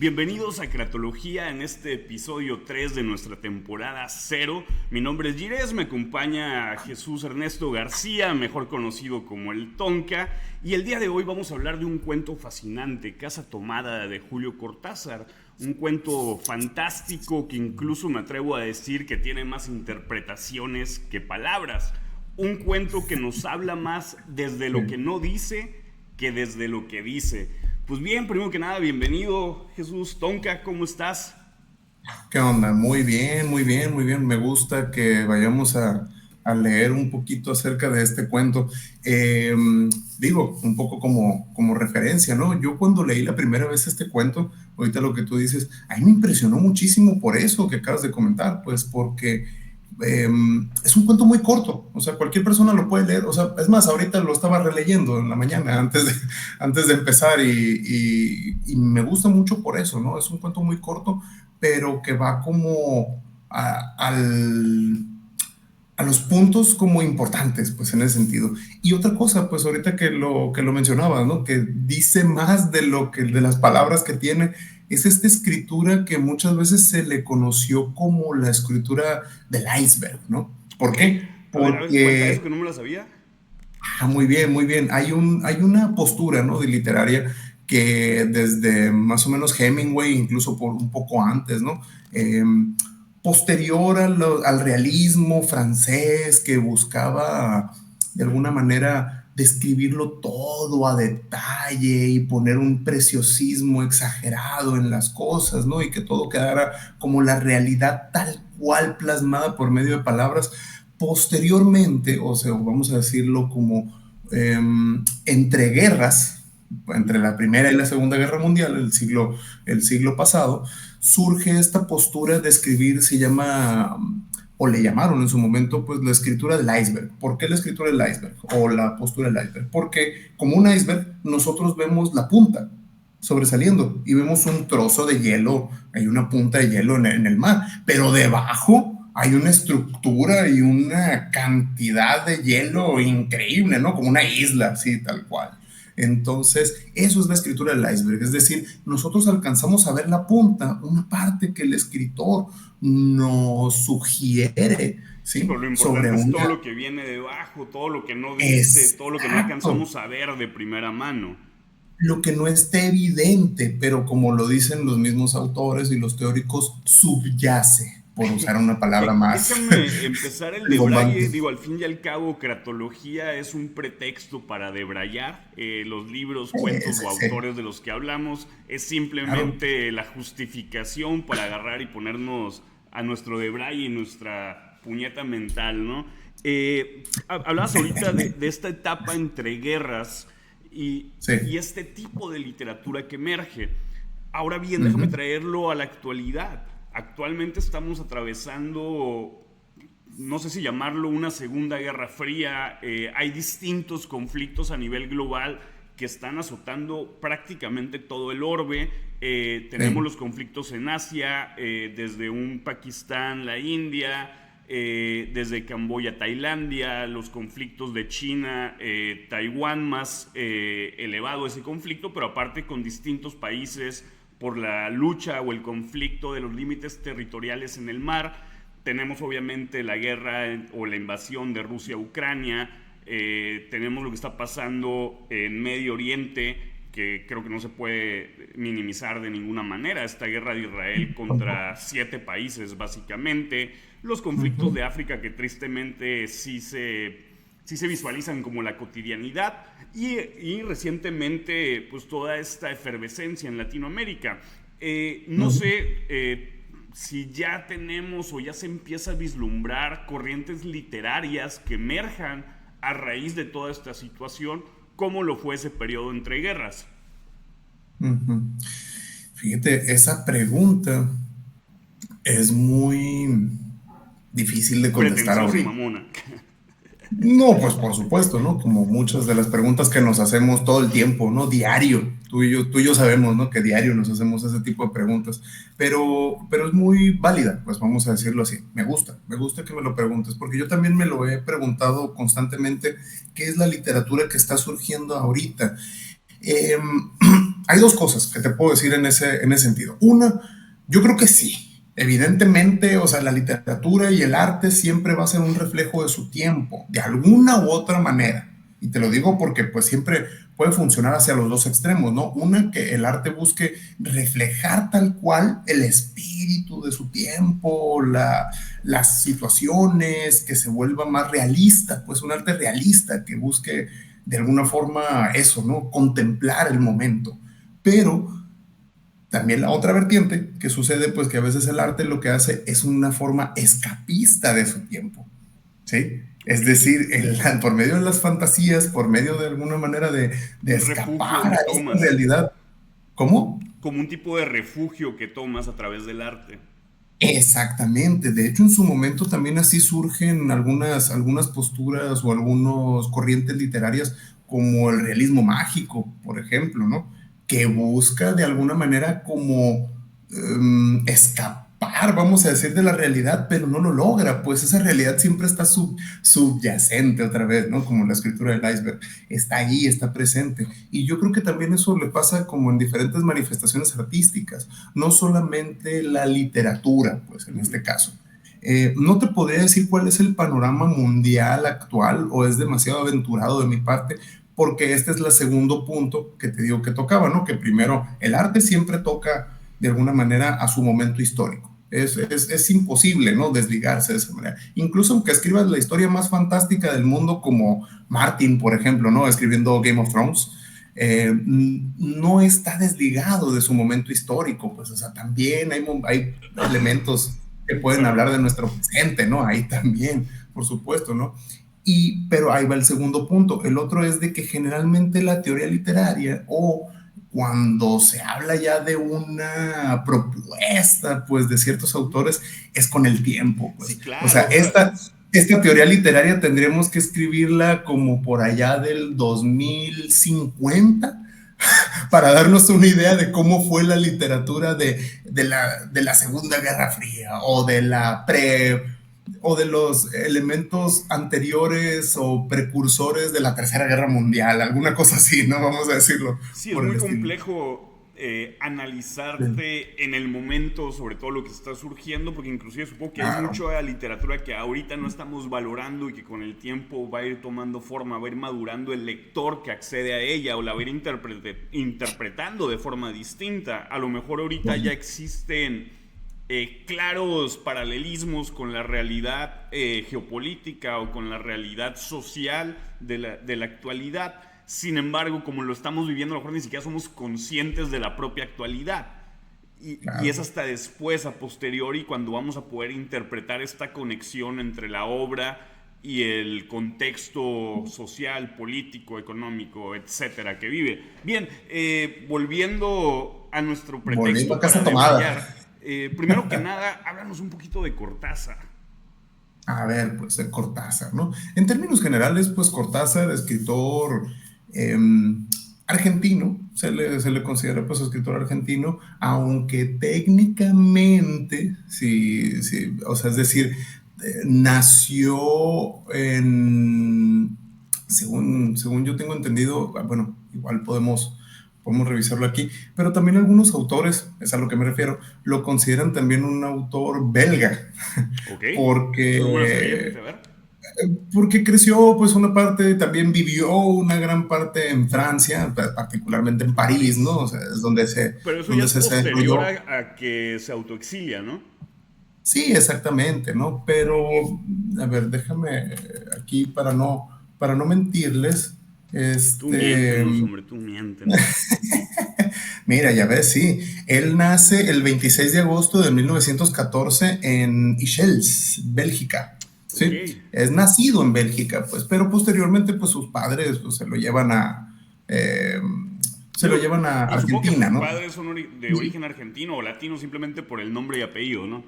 Bienvenidos a Cratología en este episodio 3 de nuestra temporada 0. Mi nombre es Gires, me acompaña Jesús Ernesto García, mejor conocido como el Tonka, y el día de hoy vamos a hablar de un cuento fascinante, Casa Tomada de Julio Cortázar, un cuento fantástico que incluso me atrevo a decir que tiene más interpretaciones que palabras, un cuento que nos habla más desde lo que no dice que desde lo que dice. Pues bien, primero que nada, bienvenido Jesús. Tonka, ¿cómo estás? ¿Qué onda? Muy bien, muy bien, muy bien. Me gusta que vayamos a leer un poquito acerca de este cuento. Eh, Digo, un poco como referencia, ¿no? Yo cuando leí la primera vez este cuento, ahorita lo que tú dices, a mí me impresionó muchísimo por eso que acabas de comentar, pues porque eh, es un cuento muy corto, o sea, cualquier persona lo puede leer, o sea, es más, ahorita lo estaba releyendo en la mañana antes de empezar y me gusta mucho por eso, ¿no? Es un cuento muy corto, pero que va como a los puntos como importantes, pues en ese sentido. Y otra cosa, pues ahorita que lo mencionabas, ¿no? Que dice más de lo que de las palabras que tiene, es esta escritura que muchas veces se le conoció como la escritura del iceberg, ¿no? ¿Por Ok, qué? a ver, cuenta eso Porque, que no me la sabía. muy bien, muy bien, hay una postura, ¿no? De literaria que desde más o menos Hemingway, incluso por un poco antes, ¿no? Eh, Posterior al realismo francés que buscaba de alguna manera describirlo todo a detalle y poner un preciosismo exagerado en las cosas, ¿no? Y que todo quedara como la realidad tal cual plasmada por medio de palabras. Posteriormente, o sea, vamos a decirlo como eh, entre guerras, entre la Primera y la Segunda Guerra Mundial, el siglo pasado, surge esta postura de escribir, se llama, o le llamaron en su momento, pues la escritura del iceberg. ¿Por qué la escritura del iceberg? O la postura del iceberg. Porque como un iceberg, nosotros vemos la punta sobresaliendo y vemos un trozo de hielo, hay una punta de hielo en el mar, pero debajo hay una estructura y una cantidad de hielo increíble, ¿no? Como una isla, así, tal cual. Entonces, eso es la escritura del iceberg, es decir, nosotros alcanzamos a ver la punta, una parte que el escritor nos sugiere, Sí, pero ¿sí? lo Sobre importante es todo una... lo que viene debajo, todo lo que no dice, todo lo que no Exacto, alcanzamos a ver de primera mano. lo que no esté evidente, pero como lo dicen los mismos autores y los teóricos, subyace, por usar una palabra más Déjame empezar el debraye. bombante. Digo, al fin y al cabo, cratología es un pretexto para debrayar. Los libros, cuentos o Sí, autores de los que hablamos es claro. simplemente la justificación para agarrar y ponernos a nuestro debraye y nuestra puñeta mental, ¿no? Hablabas ahorita de esta etapa entre guerras Sí. y este tipo de literatura que emerge. Ahora bien, Uh déjame -huh. traerlo a la actualidad. Actualmente estamos atravesando, no sé si llamarlo una segunda guerra fría. Hay distintos conflictos a nivel global que están azotando prácticamente todo el orbe. Tenemos Sí. los conflictos en Asia, desde un Pakistán, la India, desde Camboya, Tailandia, los conflictos de China, Taiwán, más elevado ese conflicto, pero aparte con distintos países por la lucha o el conflicto de los límites territoriales en el mar. Tenemos obviamente la guerra o la invasión de Rusia a Ucrania, tenemos lo que está pasando en Medio Oriente, que creo que no se puede minimizar de ninguna manera, esta guerra de Israel contra 7 países básicamente, los Uh conflictos -huh. de África que tristemente sí se visualizan como la cotidianidad y recientemente pues toda esta efervescencia en Latinoamérica. Uh No -huh. sé si ya tenemos o ya se empieza a vislumbrar corrientes literarias que emerjan a raíz de toda esta situación, como lo fue ese periodo entre guerras. Uh -huh. Fíjate, esa pregunta es muy difícil de contestar Pretenciosa y ahorita. mamona. No, pues por supuesto, ¿no? Como muchas de las preguntas que nos hacemos todo el tiempo, ¿no? Diario. Tú y yo sabemos, ¿no? Que diario nos hacemos ese tipo de preguntas. Pero es muy válida, pues vamos a decirlo así. Me gusta que me lo preguntes, porque yo también me lo he preguntado constantemente, ¿qué es la literatura que está surgiendo ahorita? Eh, hay dos cosas que te puedo decir en ese sentido. Una, yo creo que sí. Evidentemente, o sea, la literatura y el arte siempre va a ser un reflejo de su tiempo, de alguna u otra manera. Y te lo digo porque pues siempre puede funcionar hacia los dos extremos, ¿no? Una, que el arte busque reflejar tal cual el espíritu de su tiempo, las situaciones, que se vuelva más realista, pues un arte realista que busque de alguna forma eso, ¿no? Contemplar el momento. Pero también la otra vertiente que sucede, pues que a veces el arte lo que hace es una forma escapista de su tiempo, ¿sí? Es Ok. decir, por medio de las fantasías, por medio de alguna manera de Un refugio escapar que a esta tomas, realidad. ¿Cómo? como un tipo de refugio que tomas a través del arte. Exactamente. De hecho, en su momento también así surgen algunas posturas o algunas corrientes literarias como el realismo mágico, por ejemplo, ¿no? Que busca de alguna manera como escapar, vamos a decir, de la realidad, pero no lo logra, pues esa realidad siempre está subyacente otra vez, ¿no? Como la escritura del iceberg, está ahí, está presente. Y yo creo que también eso le pasa como en diferentes manifestaciones artísticas, no solamente la literatura, pues en este caso. No te podría decir cuál es el panorama mundial actual o es demasiado aventurado de mi parte, porque este es el segundo punto que te digo que tocaba, ¿no? Que primero, el arte siempre toca de alguna manera a su momento histórico. Es imposible, ¿no? Desligarse de esa manera. Incluso aunque escribas la historia más fantástica del mundo, como Martin, por ejemplo, ¿no? Escribiendo Game of Thrones, no está desligado de su momento histórico, pues, o sea, también hay elementos que pueden Claro. hablar de nuestro presente, ¿no? Ahí también, por supuesto, ¿no? Pero ahí va el segundo punto. El otro es de que generalmente la teoría literaria o cuando se habla ya de una propuesta, pues, de ciertos autores, es con el tiempo, Sí, pues. O sea, claro, o sea, esta teoría literaria tendríamos que escribirla como por allá del 2050 para darnos una idea de cómo fue la literatura de la Segunda Guerra Fría o de la o de los elementos anteriores o precursores de la Tercera Guerra Mundial, alguna cosa así, ¿no? Vamos a decirlo sí, es por el muy estilo. complejo analizarte en el momento sobre todo lo que está surgiendo, porque inclusive supongo que hay Claro. mucha literatura que ahorita no estamos valorando y que con el tiempo va a ir tomando forma, va a ir madurando el lector que accede a ella o la va a ir interpretando de forma distinta. A lo mejor ahorita ya existen claros paralelismos con la realidad geopolítica o con la realidad social de la actualidad. Sin embargo, como lo estamos viviendo, a lo mejor ni siquiera somos conscientes de la propia actualidad. Y es Claro. hasta después, a posteriori, cuando vamos a poder interpretar esta conexión entre la obra y el contexto social, político, económico, etcétera, que vive. Bien, volviendo a nuestro Volviendo a pretexto para casa tomada. debrayar, primero que nada, háblanos un poquito de Cortázar. A ver, pues de Cortázar, ¿no? En términos generales, pues Cortázar, escritor eh, argentino, se le considera pues escritor argentino, aunque técnicamente, sí, sí, o sea, es decir, nació según yo tengo entendido, bueno, igual podemos revisarlo aquí, pero también algunos autores, es a lo que me refiero, lo consideran también un autor belga, ¿Ok? Eso no me lo sabía, fíjate, porque, a ver. porque creció, pues una parte, también vivió una gran parte en Francia, particularmente en En París, ¿no? París. O sea, es Pero eso ya donde es se posterior desarrolló. a que se autoexilia, ¿no? Sí, exactamente, ¿no? Pero, a ver, déjame aquí para no mentirles, Tú este, miéntenos, hombre, tú miéntenos. mira, ya ves, sí, él nace el 26 de agosto de 1914 en Ixelles, Bélgica, Ok. ¿sí? Es nacido en Bélgica, pues, pero posteriormente, pues, sus padres, pues, eh, se lo Digo, llevan a y supongo que sus Argentina, ¿no? padres son de origen argentino o latino simplemente por el nombre y apellido, ¿no?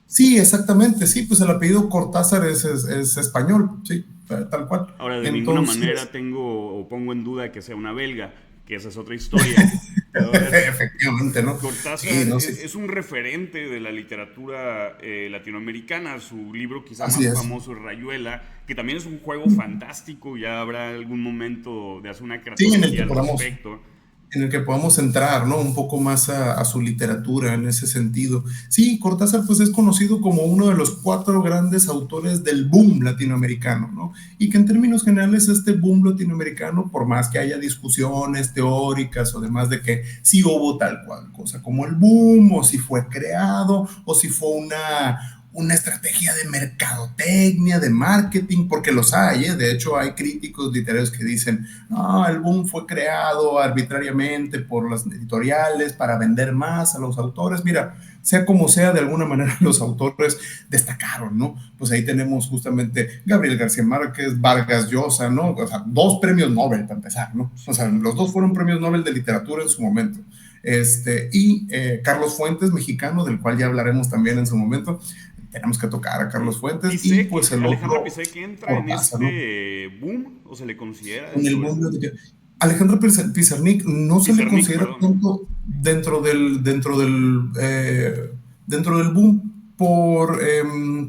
Sí, exactamente, sí, pues el apellido Cortázar es español, sí, tal cual. Ahora, de ninguna manera Entonces, tengo o pongo en duda que sea una belga, que esa es otra historia. Pero a ver, efectivamente, ¿no? Sí, Cortázar no sé, es un referente de la literatura latinoamericana. Su libro quizá así más es. famoso es Rayuela, que también es un juego fantástico. Ya habrá algún momento de hacer una Sí, en el que cartografía al podamos respecto. en el que podamos entrar, ¿no? Un poco más a su literatura en ese sentido. Sí, Cortázar pues es conocido como uno de los 4 grandes autores del boom latinoamericano, ¿no? Y que en términos generales este boom latinoamericano, por más que haya discusiones teóricas o demás de que sí hubo tal cual cosa como el boom, o si fue creado, o si fue una estrategia de mercadotecnia, de marketing, porque los hay, ¿eh? De hecho hay críticos literarios que dicen, no, el boom fue creado arbitrariamente por las editoriales para vender más a los autores. Mira, sea como sea, de alguna manera los autores destacaron, ¿no? Pues ahí tenemos justamente Gabriel García Márquez, Vargas Llosa, ¿no? O sea, 2 premios Nobel para empezar, ¿no? O sea, los 2 fueron premios Nobel de literatura en su momento. Carlos Fuentes, mexicano, del cual ya hablaremos también en su momento. Tenemos que tocar a Carlos Fuentes. Pisek, y pues el Alejandro otro, Pisek entra en Cortázar, ¿no? boom, o se le considera En el dentro del mundo boom. de Alejandro Pizarnik no se le Pizarnik, considera perdón. tanto dentro del boom por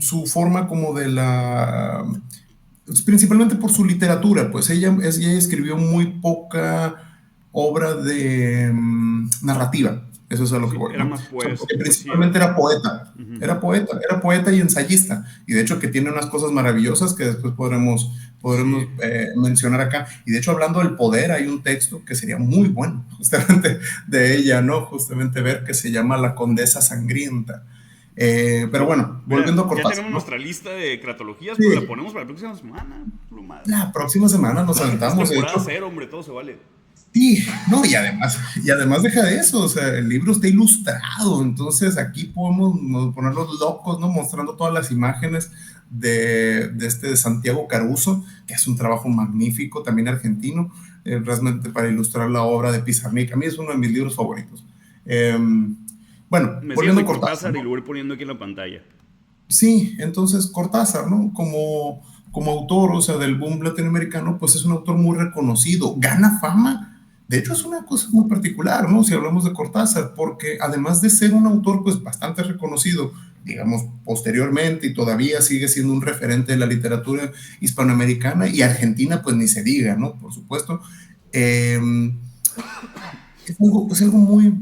su forma como de la, principalmente por su literatura, pues ella escribió muy poca obra de narrativa, eso es a lo que Sí, voy, era ¿no? más O sea, porque poesía. principalmente era poeta, Ujú. era poeta y ensayista, y de hecho que tiene unas cosas maravillosas que después podremos Sí. mencionar acá. Y de hecho, hablando del poder, hay un texto que sería muy bueno, justamente de ella, ¿no? Justamente ver, que se llama La Condesa Sangrienta. Pero bueno, Mira, volviendo a ya Cortázar, tenemos ¿no? nuestra lista de cratologías, pero la Sí, ponemos para la próxima semana. Pluma. la próxima semana nos Es aventamos, de temporada hecho. cero, hombre, todo se vale. Sí, no, y además deja de eso, o sea, el libro está ilustrado, entonces aquí podemos ponernos locos, ¿no? Mostrando todas las imágenes de Santiago Caruso, que es un trabajo magnífico, también argentino, realmente para ilustrar la obra de Pizarnik. A mí es uno de mis libros favoritos. Eh, bueno, Me siguen volviendo de a Cortázar, Cortázar y lo ¿no? voy poniendo aquí en la pantalla. Sí, entonces Cortázar, ¿no? Como autor, o sea, del boom latinoamericano, pues es un autor muy reconocido, gana fama. De hecho, es una cosa muy particular, ¿no? Si hablamos de Cortázar, porque además de ser un autor, pues bastante reconocido, digamos, posteriormente, y todavía sigue siendo un referente de la literatura hispanoamericana y argentina, pues ni se diga, ¿no? Por supuesto. Eh, es algo muy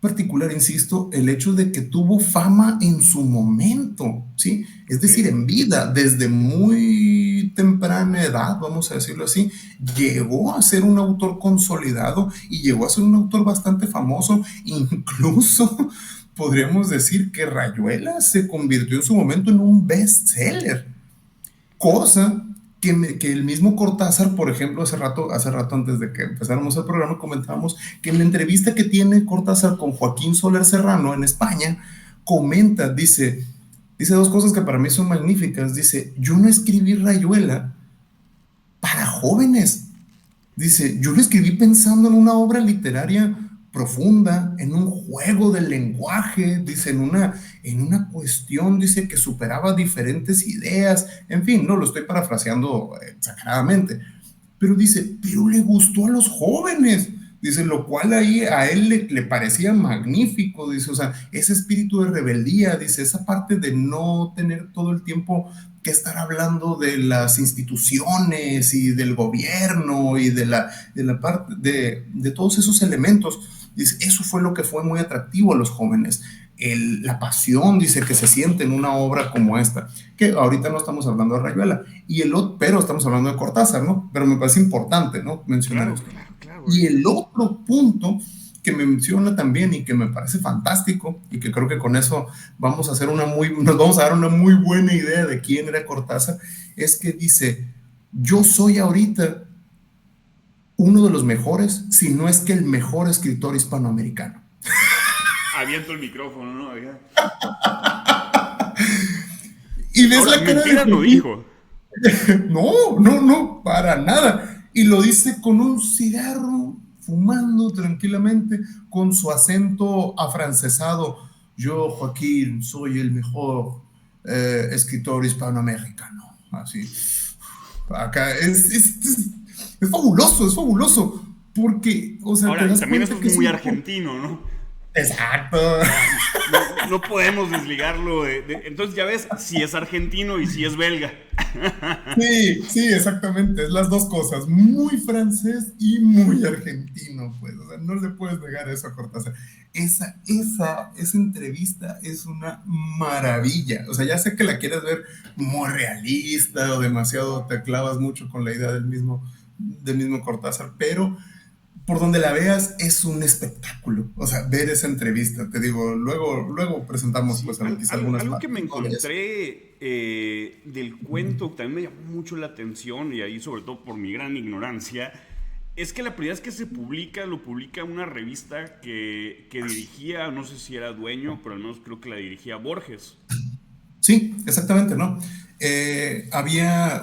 particular, insisto, el hecho de que tuvo fama en su momento, ¿sí? Es Ok. decir, en vida, desde muy temprana edad, vamos a decirlo así, llegó a ser un autor consolidado y llegó a ser un autor bastante famoso, incluso podríamos decir que Rayuela se convirtió en su momento en un bestseller, cosa que el mismo Cortázar, por ejemplo, hace rato antes de que empezáramos el programa, comentábamos que en la entrevista que tiene Cortázar con Joaquín Soler Serrano en España, dice 2 cosas que para mí son magníficas. Dice, yo no escribí Rayuela para jóvenes. Dice, yo lo escribí pensando en una obra literaria profunda, en un juego del lenguaje, dice, en una cuestión, dice, que superaba diferentes ideas, en fin, no lo estoy parafraseando exageradamente, pero dice, pero le gustó a los jóvenes, dice, lo cual ahí a él le parecía magnífico, dice, o sea, ese espíritu de rebeldía, dice, esa parte de no tener todo el tiempo que estar hablando de las instituciones y del gobierno y de la parte de todos esos elementos. Dice, eso fue lo que fue muy atractivo a los jóvenes. La pasión, dice, que se siente en una obra como esta, que ahorita no estamos hablando de Rayuela, pero estamos hablando de Cortázar, ¿no? Pero me parece importante, ¿no? Mencionar Claro, esto. claro, claro, güey. Y el otro punto que me menciona también y que me parece fantástico y que creo que con eso nos vamos a dar una muy buena idea de quién era Cortázar, es que dice, yo soy ahorita uno de los mejores, si no es que el mejor escritor hispanoamericano. Aviento el micrófono, ¿no? Acá. Y ves Ahora, la cara de mentiras no Joaquín. dijo. No, no, no, para nada. Y lo dice con un cigarro, fumando tranquilamente, con su acento afrancesado. Yo, Joaquín, soy el mejor escritor hispanoamericano. Así. Acá es fabuloso, es fabuloso. Porque, o sea, te Ahora, y das también cuenta eso es que es muy un tipo. argentino, ¿no? Exacto. O sea, no podemos desligarlo entonces ya ves, si es argentino y si es belga. Sí, sí, exactamente, es las dos cosas, muy francés y muy argentino, pues, o sea, no le puedes negar eso a Cortázar. Esa entrevista es una maravilla, o sea, ya sé que la quieres ver muy realista o demasiado, te clavas mucho con la idea del mismo Cortázar, pero por donde la veas es un espectáculo, o sea, ver esa entrevista, te digo, luego presentamos Sí, pues quizá algunas algo que partes, me ¿no? De eso. encontré del cuento, que también me llamó mucho la atención, y ahí sobre todo por mi gran ignorancia, es que la primera vez que se publica, lo publica una revista que dirigía, no sé si era dueño, pero al menos creo que la dirigía Borges. Sí, exactamente, ¿no?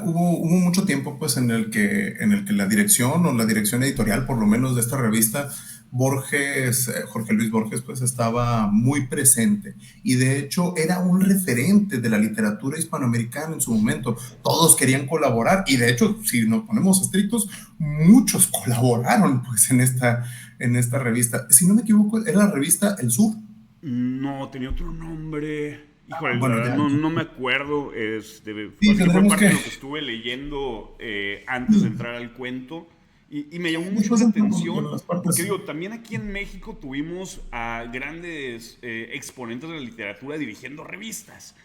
Hubo mucho tiempo pues en el que la dirección o la dirección editorial, por lo menos de esta revista, Jorge Luis Borges, pues estaba muy presente y de hecho era un referente de la literatura hispanoamericana en su momento. Todos querían colaborar y de hecho, si nos ponemos estrictos, muchos colaboraron pues en esta revista. Si no me equivoco, era la revista El Sur. No, tenía otro nombre. Híjole, la Bueno, verdad ya, no me acuerdo. sí, Así que fue tendremos parte que... de lo que estuve leyendo antes de entrar al cuento. Y me llamó mucho Después la entramos en atención las porque partes. digo, también aquí en México tuvimos a grandes exponentes de la literatura dirigiendo revistas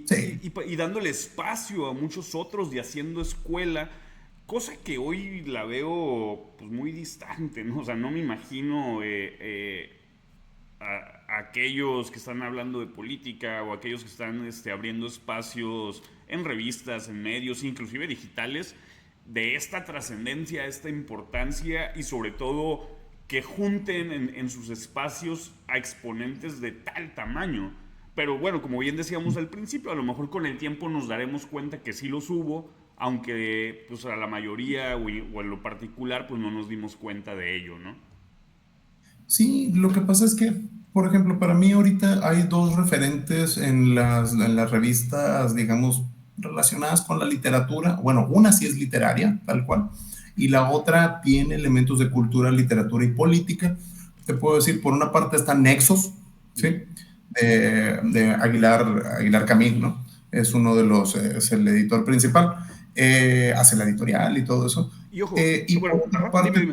Sí, y dándole espacio a muchos otros y haciendo escuela, cosa que hoy la veo pues muy distante, ¿no? O sea, no me imagino a aquellos que están hablando de política o aquellos que están abriendo espacios en revistas, en medios, inclusive digitales, de esta trascendencia, esta importancia y sobre todo que junten en sus espacios a exponentes de tal tamaño. Pero bueno, como bien decíamos al principio, a lo mejor con el tiempo nos daremos cuenta que sí los hubo, aunque pues a la mayoría o en lo particular pues no nos dimos cuenta de ello, ¿no? sí, lo que pasa es que, por ejemplo, para mí ahorita hay dos referentes en las revistas, digamos, relacionadas con la literatura. Bueno, una sí es literaria, tal cual, y la otra tiene elementos de cultura, literatura y política. Te puedo decir, por una parte está Nexos, ¿sí? De Aguilar Camín, ¿no? Es el editor principal, hace la editorial y todo eso. Y ojo, Y por bueno, otra ajá, dime,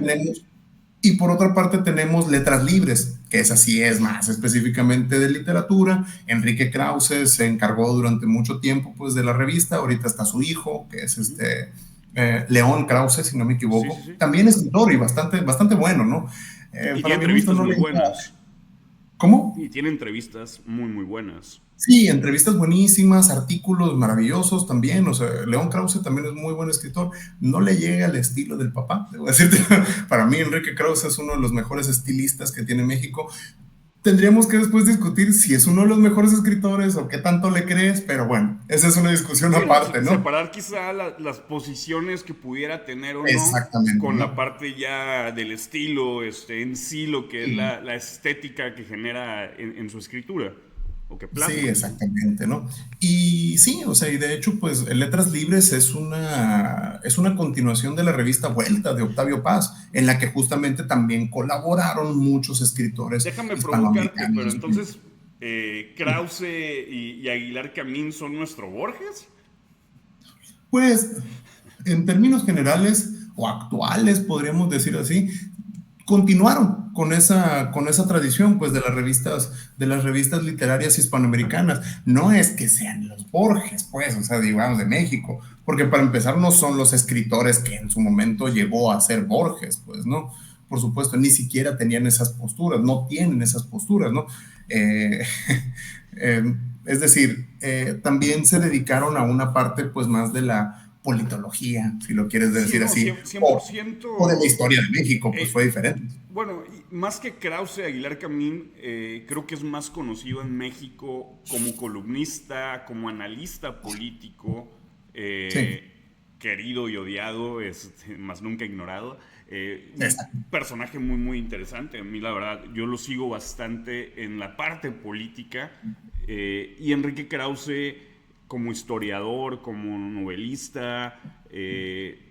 parte dime. tenemos Letras Libres, que esa sí es más específicamente de literatura. Enrique Krause se encargó durante mucho tiempo pues de la revista, ahorita está su hijo, que es Ujú. León Krause, si no me Sí, sí, equivoco, sí. también escritor y bastante, bastante bueno, ¿no? Y tiene Para mi gusto entrevistas no muy le... buenas. ¿Cómo? Y tiene entrevistas muy, muy buenas. Sí, entrevistas buenísimas, artículos maravillosos también. O sea, León Krause también es muy buen escritor. No le llega al estilo del papá, debo decirte. Para mí, Enrique Krause es uno de los mejores estilistas que tiene México. Tendríamos que después discutir si es uno de los mejores escritores o qué tanto le crees, pero bueno, esa es una discusión Sí, no, aparte, ¿no? separar quizá las posiciones que pudiera tener o no Exactamente, con la ¿no? parte ya del estilo, en sí, lo que es Sí. la estética que genera en su escritura o que Sí, plasma. exactamente, ¿no? Y sí, o sea, y de hecho, pues Letras Libres es una continuación de la revista Vuelta de Octavio Paz, en la que justamente también colaboraron muchos escritores Déjame provocarte, pero hispanoamericanos. entonces, Krause y Aguilar Camín son nuestro Borges. Pues, en términos generales o actuales, podríamos decir así, continuaron con esa tradición pues de las revistas literarias hispanoamericanas. No es que sean los Borges, pues, o sea, digamos de México, porque para empezar no son los escritores que en su momento llegó a ser Borges, pues, ¿no? Por supuesto, ni siquiera tenían esas posturas, no tienen esas posturas, ¿no? Eh, es decir, también se dedicaron a una parte pues más de la politología, si lo quieres Sí, decir no, así, cien por o de la ciento. historia de México, pues fue Eh, diferente. bueno, más que Krause, Aguilar Camín, creo que es más conocido en México como columnista, como analista político, Sí, querido y odiado, más nunca ignorado. exacto. Un personaje muy, muy interesante. A mí, la verdad, yo lo sigo bastante en la parte política. Y Enrique Krause como historiador, como novelista,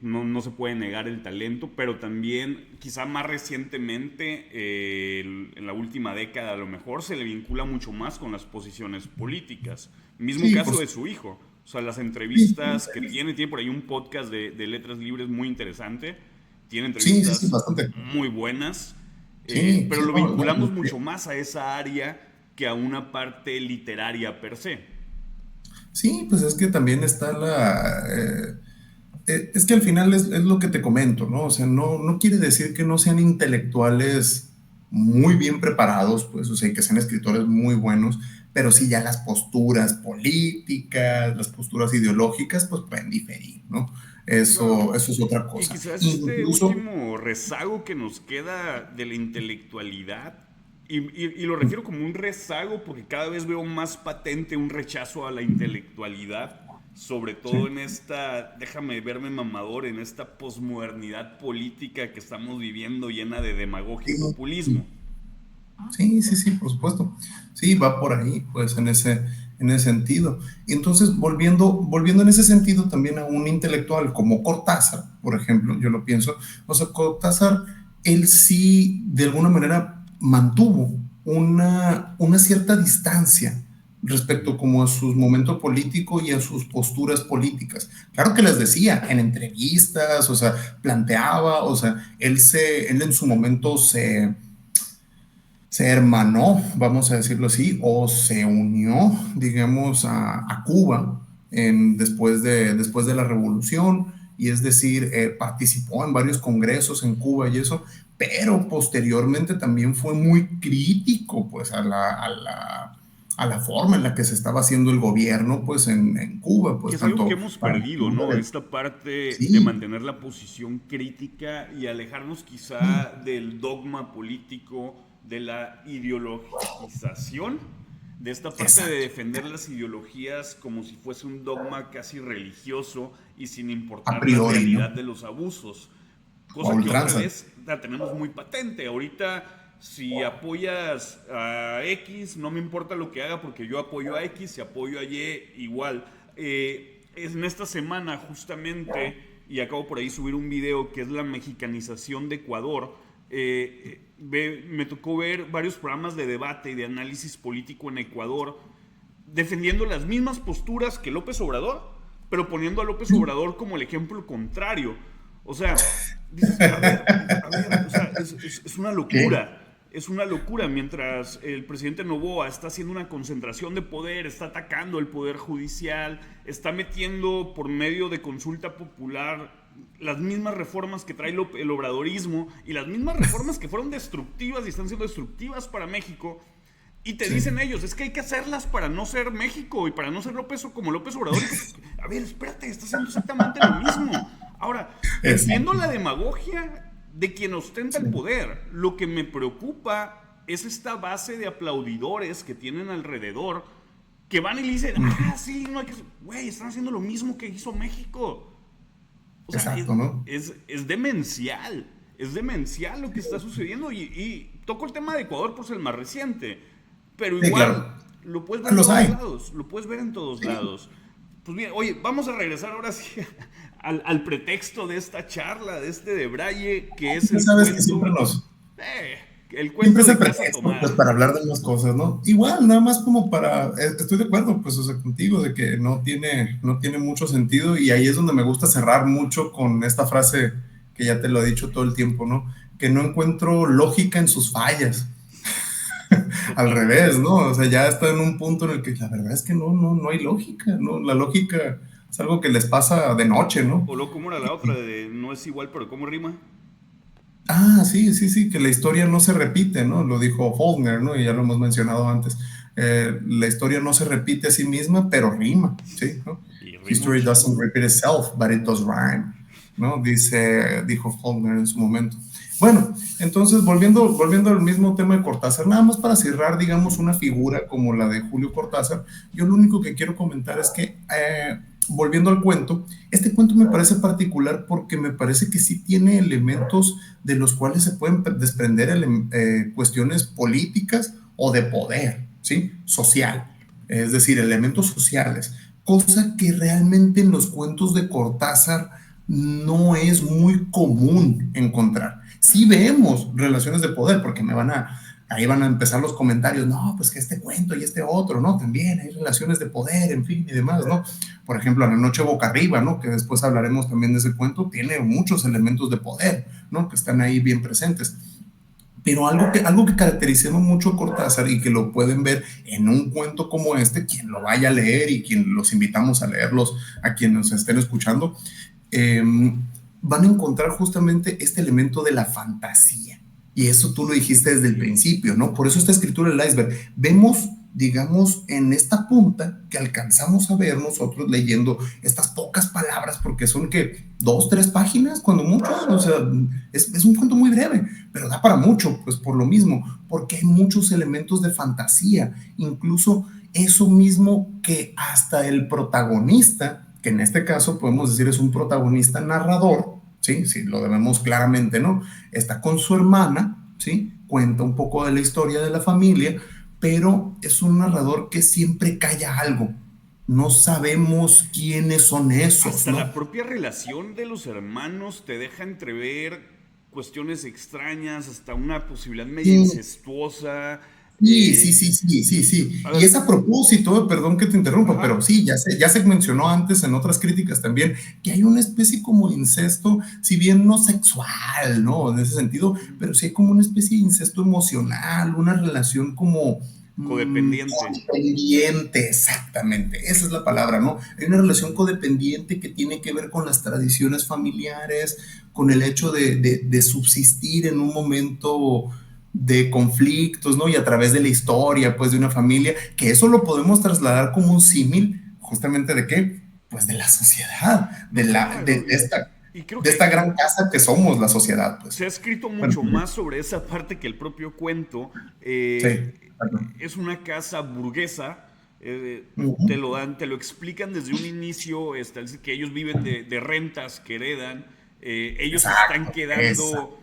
no se puede negar el talento, pero también, quizá más recientemente, en la última década a lo mejor, se le vincula mucho más con las posiciones políticas. Mismo Sí, caso de su hijo. O sea, las sí, entrevistas que tiene por ahí un podcast de Letras Libres muy interesante. Tiene sí, sí, sí, entrevistas bastante. muy buenas, Sí, pero sí, lo no, vinculamos mucho más a esa área que a una parte literaria per se. sí, pues es que también está es que al final es lo que te comento, ¿no? O sea, no quiere decir que no sean intelectuales muy bien preparados, pues, o sea, que sean escritores muy buenos, pero sí ya las posturas políticas, las posturas ideológicas, pues pueden diferir, ¿no? Claro. Eso es otra Y cosa. quizás este Incluso, último rezago que nos queda de la intelectualidad, y lo refiero como un rezago porque cada vez veo más patente un rechazo a la intelectualidad, sobre todo sí, en esta, déjame verme mamador, en esta posmodernidad política que estamos viviendo llena de demagogia y sí, populismo. sí, sí, sí, por supuesto. Sí, va por ahí, pues en ese sentido. Y entonces, volviendo en ese sentido también a un intelectual como Cortázar, por ejemplo, yo lo pienso, o sea, Cortázar, él sí, de alguna manera, mantuvo una cierta distancia respecto como a sus momentos políticos y a sus posturas políticas. Claro que les decía en entrevistas, o sea, planteaba, o sea, él en su momento se hermanó, vamos a decirlo así, o se unió, digamos, a Cuba después de la revolución, y es decir, participó en varios congresos en Cuba y eso, pero posteriormente también fue muy crítico pues a la forma en la que se estaba haciendo el gobierno pues en Cuba, Que pues es algo que tanto hemos para la perdido, figura ¿no? del... Esta parte de Sí, mantener la posición crítica y alejarnos sí, quizá del dogma político, de la ideologización, de esta parte de exacto, defender las ideologías como si fuese un dogma casi religioso y sin a importar la priori, realidad ¿no? de los abusos. O a Cosa que otra ultranza. vez la tenemos muy patente. Ahorita, si apoyas a X, no me importa lo que haga porque yo apoyo a X, si apoyo a Y, igual. En esta semana, justamente, y acabo por ahí subir un video que es la mexicanización de Ecuador. Me tocó ver varios programas de debate y de análisis político en Ecuador defendiendo las mismas posturas que López Obrador, pero poniendo a López Obrador como el ejemplo contrario. O sea, dices, a ver, o sea, es una ¿Qué? locura. Es una locura mientras el presidente Noboa está haciendo una concentración de poder, está atacando el poder judicial, está metiendo por medio de consulta popular las mismas reformas que trae el obradorismo y las mismas reformas que fueron destructivas y están siendo destructivas para México. Y te Sí. dicen ellos, es que hay que hacerlas para no ser México y para no ser López o como López Obrador. A ver, espérate, está haciendo exactamente lo mismo. Ahora, entiendo Exacto. la demagogia de quien ostenta Sí. el poder. Lo que me preocupa es esta base de aplaudidores que tienen alrededor que van y le dicen, Ujú. sí, no hay que... Güey, están haciendo lo mismo que hizo México. O sea, Exacto, ¿no? es demencial. Es demencial lo que está sucediendo. Y toco el tema de Ecuador por ser el más reciente. Pero Sí, claro. igual, lo puedes ver en Los todos hay. lados. Lo puedes ver en todos Sí. lados. Pues bien, oye, vamos a regresar ahora sí al pretexto de esta charla, de este de Braille, que es Ya sabes que eh, el siempre cuento es el de Casa pretexto, pues, Tomada. para hablar de las cosas, ¿no? Igual, nada más como estoy de acuerdo, pues, o sea, contigo, de que no tiene mucho sentido, y ahí es donde me gusta cerrar mucho con esta frase que ya te lo he dicho todo el tiempo, ¿no? Que no encuentro lógica en sus fallas. Al revés, Totalmente. ¿no? O sea, ya está en un punto en el que la verdad es que no hay lógica, ¿no? La lógica es algo que les pasa de noche, ¿no? O luego, ¿cómo era la otra de no es igual, pero cómo rima? Ah, sí, sí, sí, que la historia no se repite, ¿no? Lo dijo Faulkner, ¿no? Y ya lo hemos mencionado antes. La historia no se repite a sí misma, pero rima, ¿sí? ¿no? Y rima un History doesn't chingo. repeat itself, but it does rhyme, ¿no? Dijo Faulkner en su momento. Bueno, entonces, volviendo al mismo tema de Cortázar, nada más para cerrar, digamos, una figura como la de Julio Cortázar, yo lo único que quiero comentar es que, volviendo al cuento, este cuento me parece particular porque me parece que sí tiene elementos de los cuales se pueden desprender cuestiones políticas o de poder, ¿sí? Social, es decir, elementos sociales, cosa que realmente en los cuentos de Cortázar no es muy común encontrar. Sí vemos relaciones de poder, porque ahí van a empezar los comentarios, no, pues que este cuento y este otro, ¿no? También hay relaciones de poder, en fin, y demás, ¿no? Por ejemplo, La noche boca arriba, ¿no? Que después hablaremos también de ese cuento, tiene muchos elementos de poder, ¿no? Que están ahí bien presentes. Pero algo que caracterizamos mucho a Cortázar y que lo pueden ver en un cuento como este, quien lo vaya a leer y quien los invitamos a leerlos, a quienes nos estén escuchando, eh, van a encontrar justamente este elemento de la fantasía. Y eso tú lo dijiste desde el principio, ¿no? Por eso esta escritura del iceberg. Vemos, digamos, en esta punta que alcanzamos a ver nosotros leyendo estas pocas palabras, porque son que 2, 3 páginas, cuando mucho, o sea, es un cuento muy breve, pero da para mucho, pues por lo mismo, porque hay muchos elementos de fantasía, incluso eso mismo que hasta el protagonista, que en este caso podemos decir es un protagonista narrador, ¿sí? Sí, lo debemos claramente, ¿no? Está con su hermana, ¿sí? Cuenta un poco de la historia de la familia, pero es un narrador que siempre calla algo. No sabemos quiénes son esos, Hasta la ¿no? propia relación de los hermanos te deja entrever cuestiones extrañas, hasta una posibilidad media Sí, incestuosa. sí, sí, sí, sí, sí, sí. A Y ver, es a propósito, perdón que te interrumpa, ajá, pero sí, ya se mencionó antes en otras críticas también que hay una especie como de incesto, si bien no sexual, ¿no? En ese sentido, pero sí hay como una especie de incesto emocional, una relación como codependiente. codependiente, exactamente, esa es la palabra, ¿no? Hay una relación codependiente que tiene que ver con las tradiciones familiares, con el hecho de subsistir en un momento de conflictos, ¿no? Y a través de la historia, pues, de una familia, que eso lo podemos trasladar como un símil, justamente de qué, pues de la sociedad, No, claro, y creo de esta que gran casa que somos la sociedad, se pues. ha escrito Bueno, mucho más sobre esa parte que el propio cuento. sí, perdón. Es una casa burguesa. Te Ujú. lo dan, te lo explican desde un inicio, que ellos viven de rentas que heredan. Ellos están Exacto, esa. quedando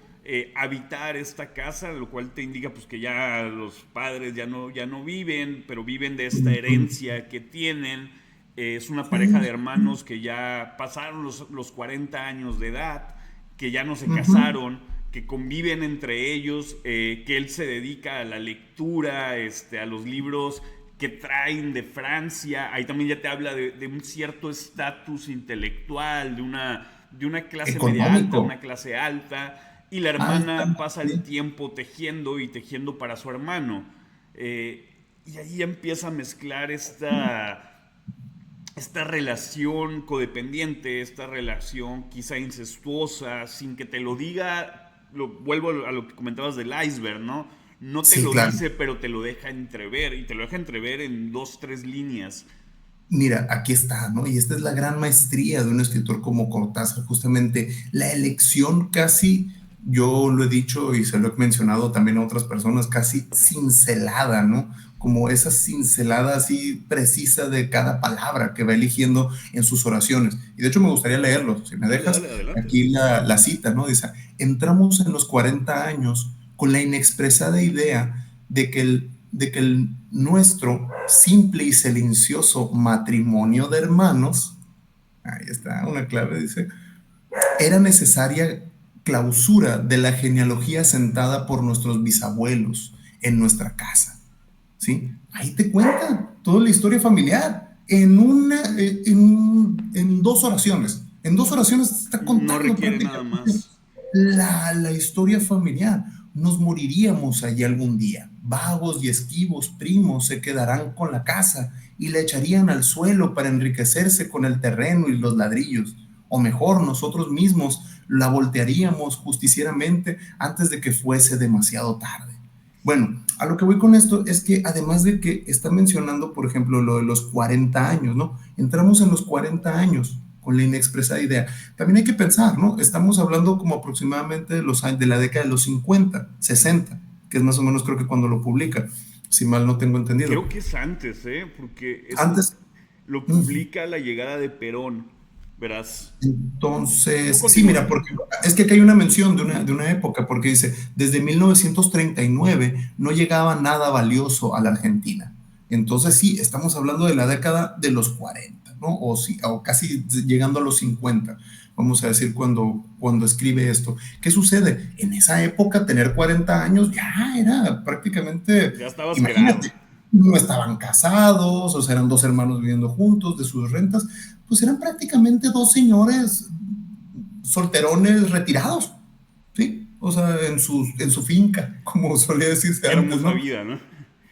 habitar esta casa, lo cual te indica pues que ya los padres ya no viven, pero viven de esta Ujú. herencia que tienen. Es una pareja de Sí, hermanos que ya pasaron los 40 años de edad, que ya no se ujú. casaron, que conviven entre ellos, que él se dedica a la lectura, a los libros que traen de Francia. Ahí también ya te habla de un cierto estatus intelectual, de una clase media alta, Económico, una clase alta, y la alta, hermana pasa el sí. tiempo tejiendo y tejiendo para su hermano. Y ahí empieza a mezclar esta relación codependiente, esta relación quizá incestuosa, sin que te lo diga, vuelvo a lo que comentabas del iceberg, ¿no? No te Sí, lo claro. dice, pero te lo deja entrever, y te lo deja entrever en 2, 3 líneas. Mira, aquí está, ¿no? Y esta es la gran maestría de un escritor como Cortázar, justamente la elección casi, yo lo he dicho y se lo he mencionado también a otras personas, casi cincelada, ¿no? Como esa cincelada así precisa de cada palabra que va eligiendo en sus oraciones. Y de hecho me gustaría leerlo, si me Dale, dejas, dale, adelante. aquí la cita, ¿no? Dice, entramos en los 40 años con la inexpresada idea de que el nuestro simple y silencioso matrimonio de hermanos, ahí está una clave, dice, era necesaria clausura de la genealogía sentada por nuestros bisabuelos en nuestra casa. ¿Sí? Ahí te cuenta toda la historia familiar en 2 oraciones. En 2 oraciones te está No contando requiere nada prácticamente más. la historia familiar. Nos moriríamos allí algún día. Vagos y esquivos primos se quedarán con la casa y la echarían al suelo para enriquecerse con el terreno y los ladrillos. O mejor, nosotros mismos la voltearíamos justicieramente antes de que fuese demasiado tarde. Bueno, a lo que voy con esto es que además de que está mencionando, por ejemplo, lo de los 40 años, ¿no? Entramos en los 40 años con la inexpresada idea. También hay que pensar, ¿no? Estamos hablando como aproximadamente de la década de los 50, 60, que es más o menos creo que cuando lo publica, si mal no tengo entendido. Creo que es antes, porque eso Antes, lo mm, publica la llegada de Perón, verás. Tú entonces, sí, continúa. mira, porque es que aquí hay una mención de una época, porque dice, desde 1939 no llegaba nada valioso a la Argentina. Entonces, sí, estamos hablando de la década de los 40. ¿no? O casi llegando a los 50, vamos a decir, cuando escribe esto. ¿Qué sucede? En esa época, tener 40 años ya era prácticamente, Ya estabas quedado. imagínate, no estaban casados, o sea, eran dos hermanos viviendo juntos de sus rentas, pues eran prácticamente dos señores solterones retirados, ¿sí? O sea, en su finca, como solía decirse antes, Hermosa ¿no? vida, ¿no?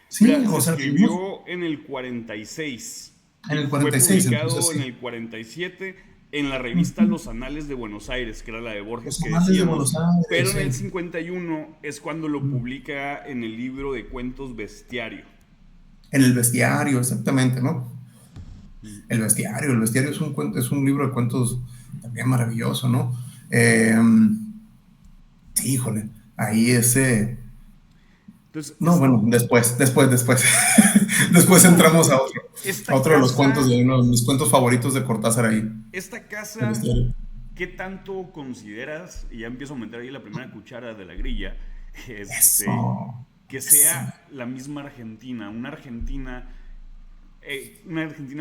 Sí, Mira, se o sea, vivimos escribió en el 46 en y el fue 46, entonces publicado en sí. el 47 en la revista Los Anales de Buenos Aires, que era la de Borges Los que Anales de decíamos, Buenos Aires, pero en sí. el 51 es cuando lo publica en el libro de cuentos Bestiario. En el bestiario, exactamente, ¿no? El bestiario es un libro de cuentos también maravilloso, ¿no? Eh, sí, híjole, ahí ese. Entonces, No, bueno, después. Después no, entramos a esta otro de los cuentos, casa, de uno de mis cuentos favoritos de Cortázar ahí, esta el casa, bestiario. ¿qué tanto consideras, y ya empiezo a meter ahí la primera cuchara de la grilla, este, Eso, que eso. sea la misma Argentina, una Argentina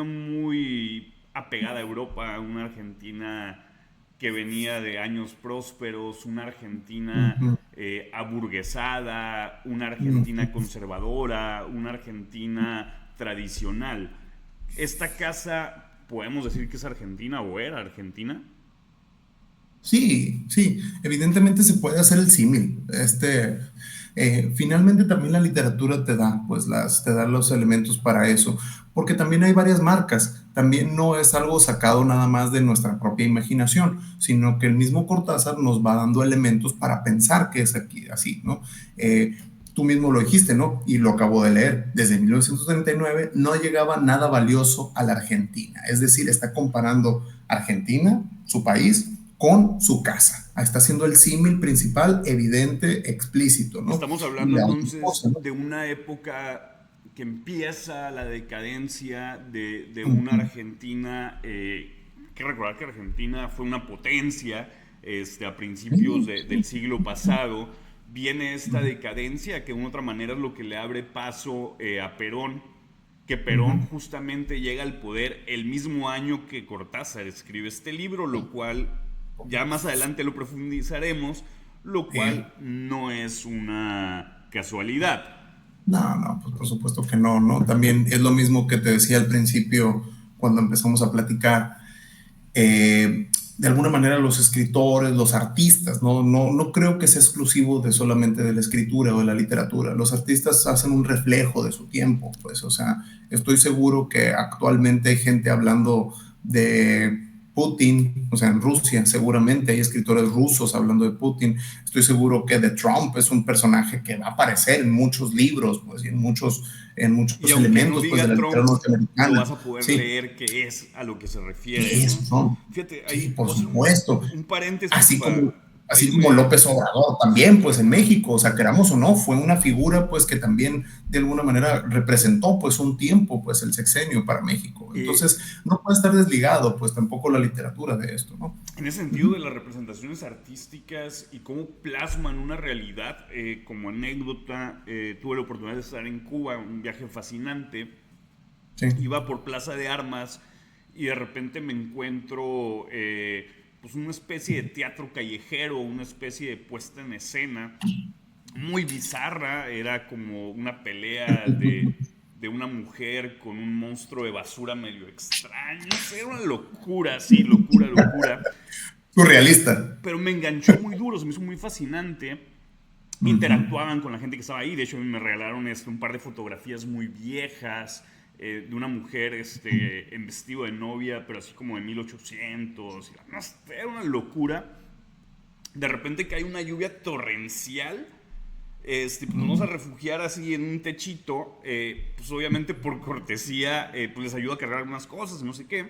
muy apegada a Europa, una Argentina que venía de años prósperos, una Argentina Ujú, aburguesada, una ujú. Argentina conservadora, una Argentina tradicional? ¿Esta casa podemos decir que es argentina o era argentina? Sí, sí, evidentemente se puede hacer el símil. Finalmente también la literatura te da los elementos para eso, porque también hay varias marcas. También no es algo sacado nada más de nuestra propia imaginación, sino que el mismo Cortázar nos va dando elementos para pensar que es aquí, así, ¿no? Eh, Tú mismo lo dijiste, ¿no? Y lo acabo de leer. Desde 1939 no llegaba nada valioso a la Argentina. Es decir, está comparando Argentina, su país, con su casa. Ahí está haciendo el símil principal, evidente, explícito, ¿no? Estamos Y hablando la otra cosa, entonces ¿no? de una época que empieza la decadencia de una Ujú, Argentina. Hay que recordar que Argentina fue una potencia a principios sí, del sí, siglo pasado. Viene esta decadencia que de una otra manera es lo que le abre paso a Perón, que Perón ujú, justamente llega al poder el mismo año que Cortázar escribe este libro, lo cual ya más adelante lo profundizaremos, lo bien. cual no es una casualidad. No, no, pues por supuesto que no, ¿no? También es lo mismo que te decía al principio cuando empezamos a platicar. De alguna manera los escritores, los artistas, no creo que sea exclusivo de solamente de la escritura o de la literatura. Los artistas hacen un reflejo de su tiempo, pues, o sea, estoy seguro que actualmente hay gente hablando de Putin, o sea, en Rusia seguramente hay escritores rusos hablando de Putin. Estoy seguro que de Trump es un personaje que va a aparecer en muchos libros, pues, y en Y muchos aunque no elementos, pues, de diga la literatura Trump, lo norteamericana. vas a poder Sí, leer qué es a lo que se refiere, ¿qué ¿no? son? Fíjate, Sí, ahí por voy a hacer supuesto. un paréntesis Así como, para así como irme. López Obrador también, pues en México, o sea, queramos o no, fue una figura pues que también de alguna manera representó pues un tiempo, pues el sexenio para México. eh, Entonces, no puede estar desligado pues tampoco la literatura de esto, ¿no? En ese sentido Ujú. de las representaciones artísticas y cómo plasman una realidad, como anécdota, tuve la oportunidad de estar en Cuba, un viaje fascinante. Sí. Iba por Plaza de Armas y de repente me encuentro pues una especie de teatro callejero, una especie de puesta en escena muy bizarra. Era como una pelea de una mujer con un monstruo de basura medio extraño. No sé, era una locura, sí, locura, locura. Surrealista. Pero me enganchó muy duro, se me hizo muy fascinante. Ujú. Interactuaban con la gente que estaba ahí. De hecho, me regalaron un par de fotografías muy viejas de una mujer en vestido de novia, pero así como de 1800. No, era una locura. De repente cae una lluvia torrencial. Pues nos vamos a refugiar así en un techito. Pues obviamente por cortesía, pues les ayuda a cargar algunas cosas, no sé qué.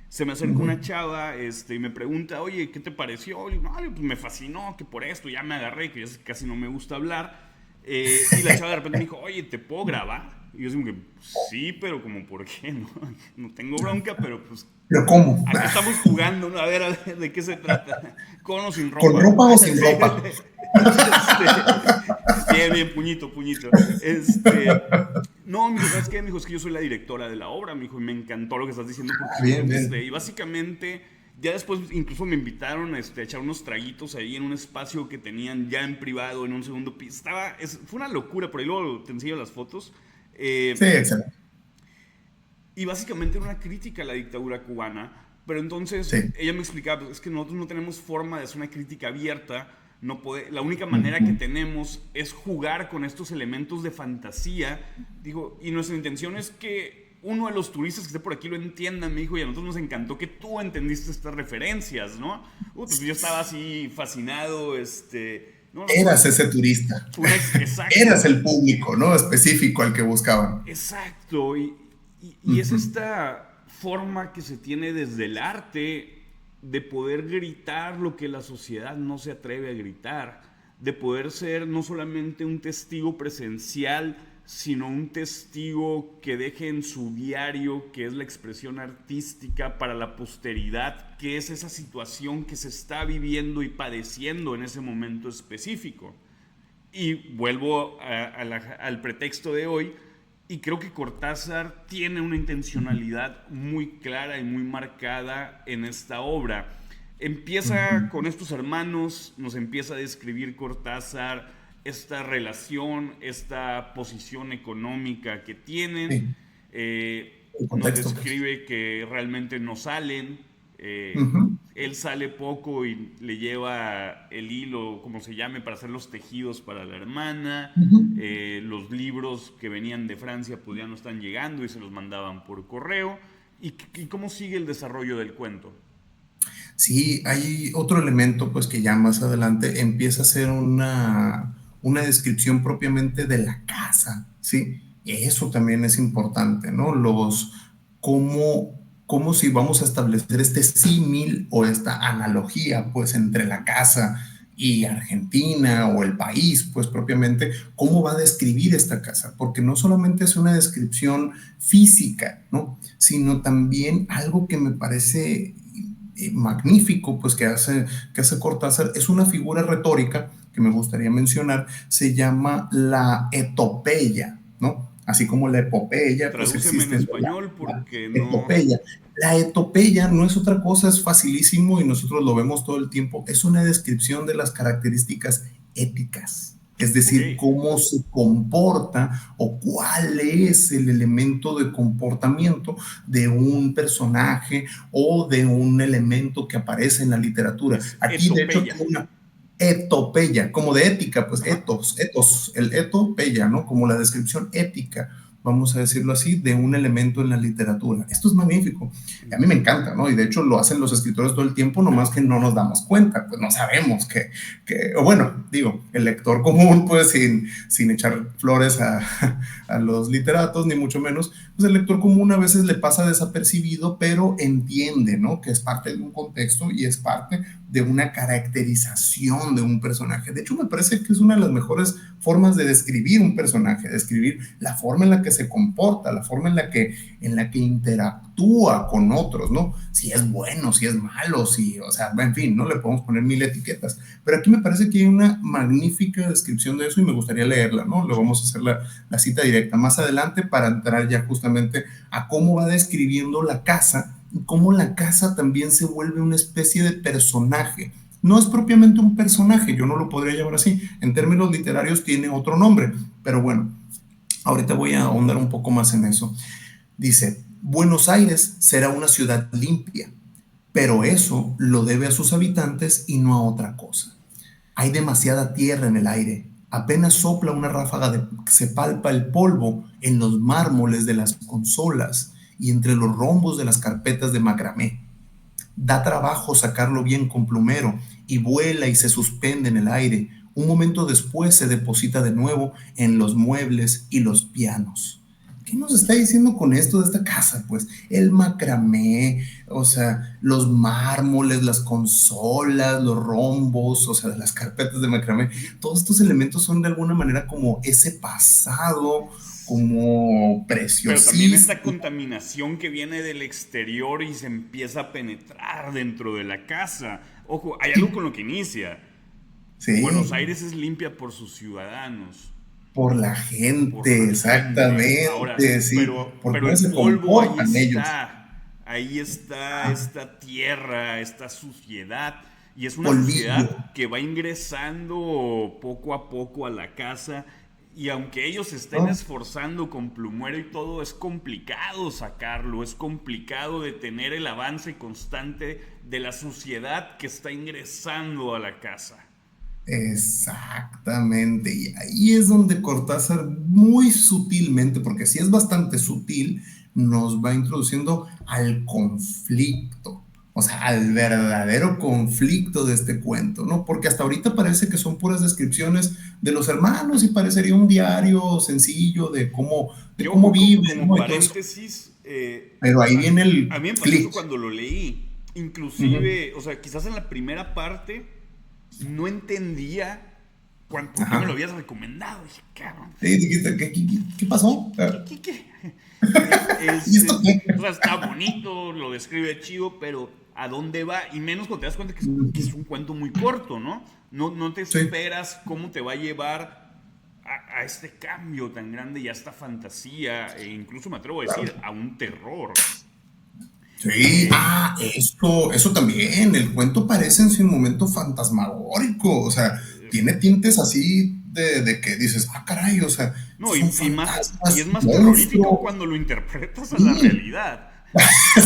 Se me acerca Ujú. una chava y me pregunta, oye, ¿qué te pareció? Y digo, no, pues me fascinó, que por esto ya me agarré, que ya casi no me gusta hablar. Y la chava de repente me dijo, oye, ¿te puedo grabar? Y yo digo, sí, pero como, ¿por qué? No, no tengo bronca, pero pues, Pero ¿cómo? ¿a qué estamos jugando? ¿No? A ver, ¿de qué se trata? ¿Con o sin ¿Con ropa? ropa o sin Sí. ropa? Bien, bien, puñito, puñito. No, me dijo, ¿sabes qué? Me dijo, es que yo soy la directora de la obra, me dijo, y me encantó lo que estás diciendo porque Bien, bien. y básicamente, ya después incluso me invitaron a echar unos traguitos ahí en un espacio que tenían ya en privado, en un segundo piso. Fue una locura, por ahí luego te enseño las fotos. Sí, Eh, excelente. y básicamente era una crítica a la dictadura cubana, pero entonces Sí. ella me explicaba, pues, es que nosotros no tenemos forma de hacer una crítica abierta, la única manera que Ujú. tenemos es jugar con estos elementos de fantasía, digo, y nuestra intención es que uno de los turistas que esté por aquí lo entienda, me dijo, y a nosotros nos encantó que tú entendiste estas referencias, ¿no? Pues yo estaba así fascinado, no, no, fue Eras ese turista. Eras exacto. el público, ¿no? Específico al que buscaban. Exacto, y es Ujú. esta forma que se tiene desde el arte de poder gritar lo que la sociedad no se atreve a gritar, de poder ser no solamente un testigo presencial, sino un testigo que deje en su diario, que es la expresión artística para la posteridad, que es esa situación que se está viviendo y padeciendo en ese momento específico. Y vuelvo al pretexto de hoy, y creo que Cortázar tiene una intencionalidad muy clara y muy marcada en esta obra. Empieza con estos hermanos, nos empieza a describir Cortázar esta relación, esta posición económica que tienen. Sí, el Nos contexto, pues. describe que realmente no salen. Ujú, Él sale poco y le lleva el hilo, como se llame, para hacer los tejidos para la hermana. ujú. Los libros que venían de Francia pues ya no están llegando y se los mandaban por correo. ¿Y cómo sigue el desarrollo del cuento? Sí, hay otro elemento, pues que ya más adelante empieza a ser una descripción propiamente de la casa, ¿sí? Eso también es importante, ¿no? Cómo si vamos a establecer este símil o esta analogía, pues, entre la casa y Argentina o el país, pues, propiamente, ¿cómo va a describir esta casa? Porque no solamente es una descripción física, ¿no? Sino también algo que me parece magnífico, pues que hace Cortázar, es una figura retórica que me gustaría mencionar, se llama la etopeya, ¿no? Así como la epopeya, pues Tradúceme en existe español la porque no... etopeya. La etopeya no es otra cosa, es facilísimo y nosotros lo vemos todo el tiempo, es una descripción de las características éticas, es Ok, decir, cómo se comporta o cuál es el elemento de comportamiento de un personaje o de un elemento que aparece en la literatura. es Aquí, de hecho, etopeya. tengo una etopeya, como de ética, pues Ajá. etos, el etopeya, ¿no? Como la descripción ética, vamos a decirlo así, de un elemento en la literatura. Esto es magnífico. A mí me encanta, ¿no? Y de hecho lo hacen los escritores todo el tiempo, nomás que no nos damos cuenta, pues no sabemos o bueno, digo, el lector común, pues sin echar flores a los literatos, ni mucho menos, pues el lector común a veces le pasa desapercibido, pero entiende, ¿no? Que es parte de un contexto y es parte de una caracterización de un personaje. De hecho, me parece que es una de las mejores formas de describir un personaje, describir la forma en la que se comporta, la forma en la que interactúa con otros, ¿no? Si es bueno, si es malo, si, o sea, en fin, no le podemos poner mil etiquetas. Pero aquí me parece que hay una magnífica descripción de eso y me gustaría leerla, ¿no? Le vamos a hacer la cita directa más adelante para entrar ya justamente a cómo va describiendo la casa y cómo la casa también se vuelve una especie de personaje. No es propiamente un personaje, yo no lo podría llamar así. En términos literarios tiene otro nombre, pero bueno, ahorita voy a ahondar un poco más en eso. Dice, Buenos Aires será una ciudad limpia, pero eso lo debe a sus habitantes y no a otra cosa. Hay demasiada tierra en el aire. Apenas sopla una ráfaga se palpa el polvo en los mármoles de las consolas y entre los rombos de las carpetas de macramé. Da trabajo sacarlo bien con plumero y vuela y se suspende en el aire. Un momento después se deposita de nuevo en los muebles y los pianos. ¿Qué nos está diciendo con esto de esta casa? Pues el macramé, o sea, los mármoles, las consolas, los rombos, o sea, las carpetas de macramé, todos estos elementos son de alguna manera como ese pasado, como Pero también esta preciosismo. contaminación que viene del exterior y se empieza a penetrar dentro de la casa. Ojo, hay algo con lo que inicia. Buenos Sí, Aires es limpia por sus ciudadanos. Por la por gente, la gente. Ahora, exactamente, sí, por pero cómo el se polvo comportan ellos. ahí está Ah, esta tierra, esta suciedad, y es una polvillo, suciedad que va ingresando poco a poco a la casa, y aunque ellos se estén ¿no? esforzando con plumero y todo, es complicado sacarlo, es complicado detener el avance constante de la suciedad que está ingresando a la casa. Exactamente, y ahí es donde Cortázar muy sutilmente, porque sí es bastante sutil, nos va introduciendo al conflicto, o sea, al verdadero conflicto de este cuento, ¿no? Porque hasta ahorita parece que son puras descripciones de los hermanos y parecería un diario sencillo de Que cómo ojo, viven, como ¿no? Y todo eso, paréntesis, pero ahí viene a el mí me pasó eso clic. cuando lo leí. Ujú. Inclusive, o sea, quizás en la primera parte no entendía por qué me lo Ajá. habías recomendado. Dije, cabrón, Sí, dijiste, ¿qué pasó? ¿qué? ¿Y esto qué? O sea, está bonito, lo describe chido, pero ¿a dónde va? Y menos cuando te das cuenta que es Ujú. un cuento muy corto, ¿no? No te Sí, esperas cómo te va a llevar a este cambio tan grande y a esta fantasía, e incluso me atrevo a decir, claro. a un terror. Sí, Eh, eso también, el cuento parece en su momento fantasmagórico, o sea, tiene tintes así de que dices, caray, o sea, no, es un y fantasma, es es un más terrorífico monstruo, cuando lo interpretas a la sí, realidad.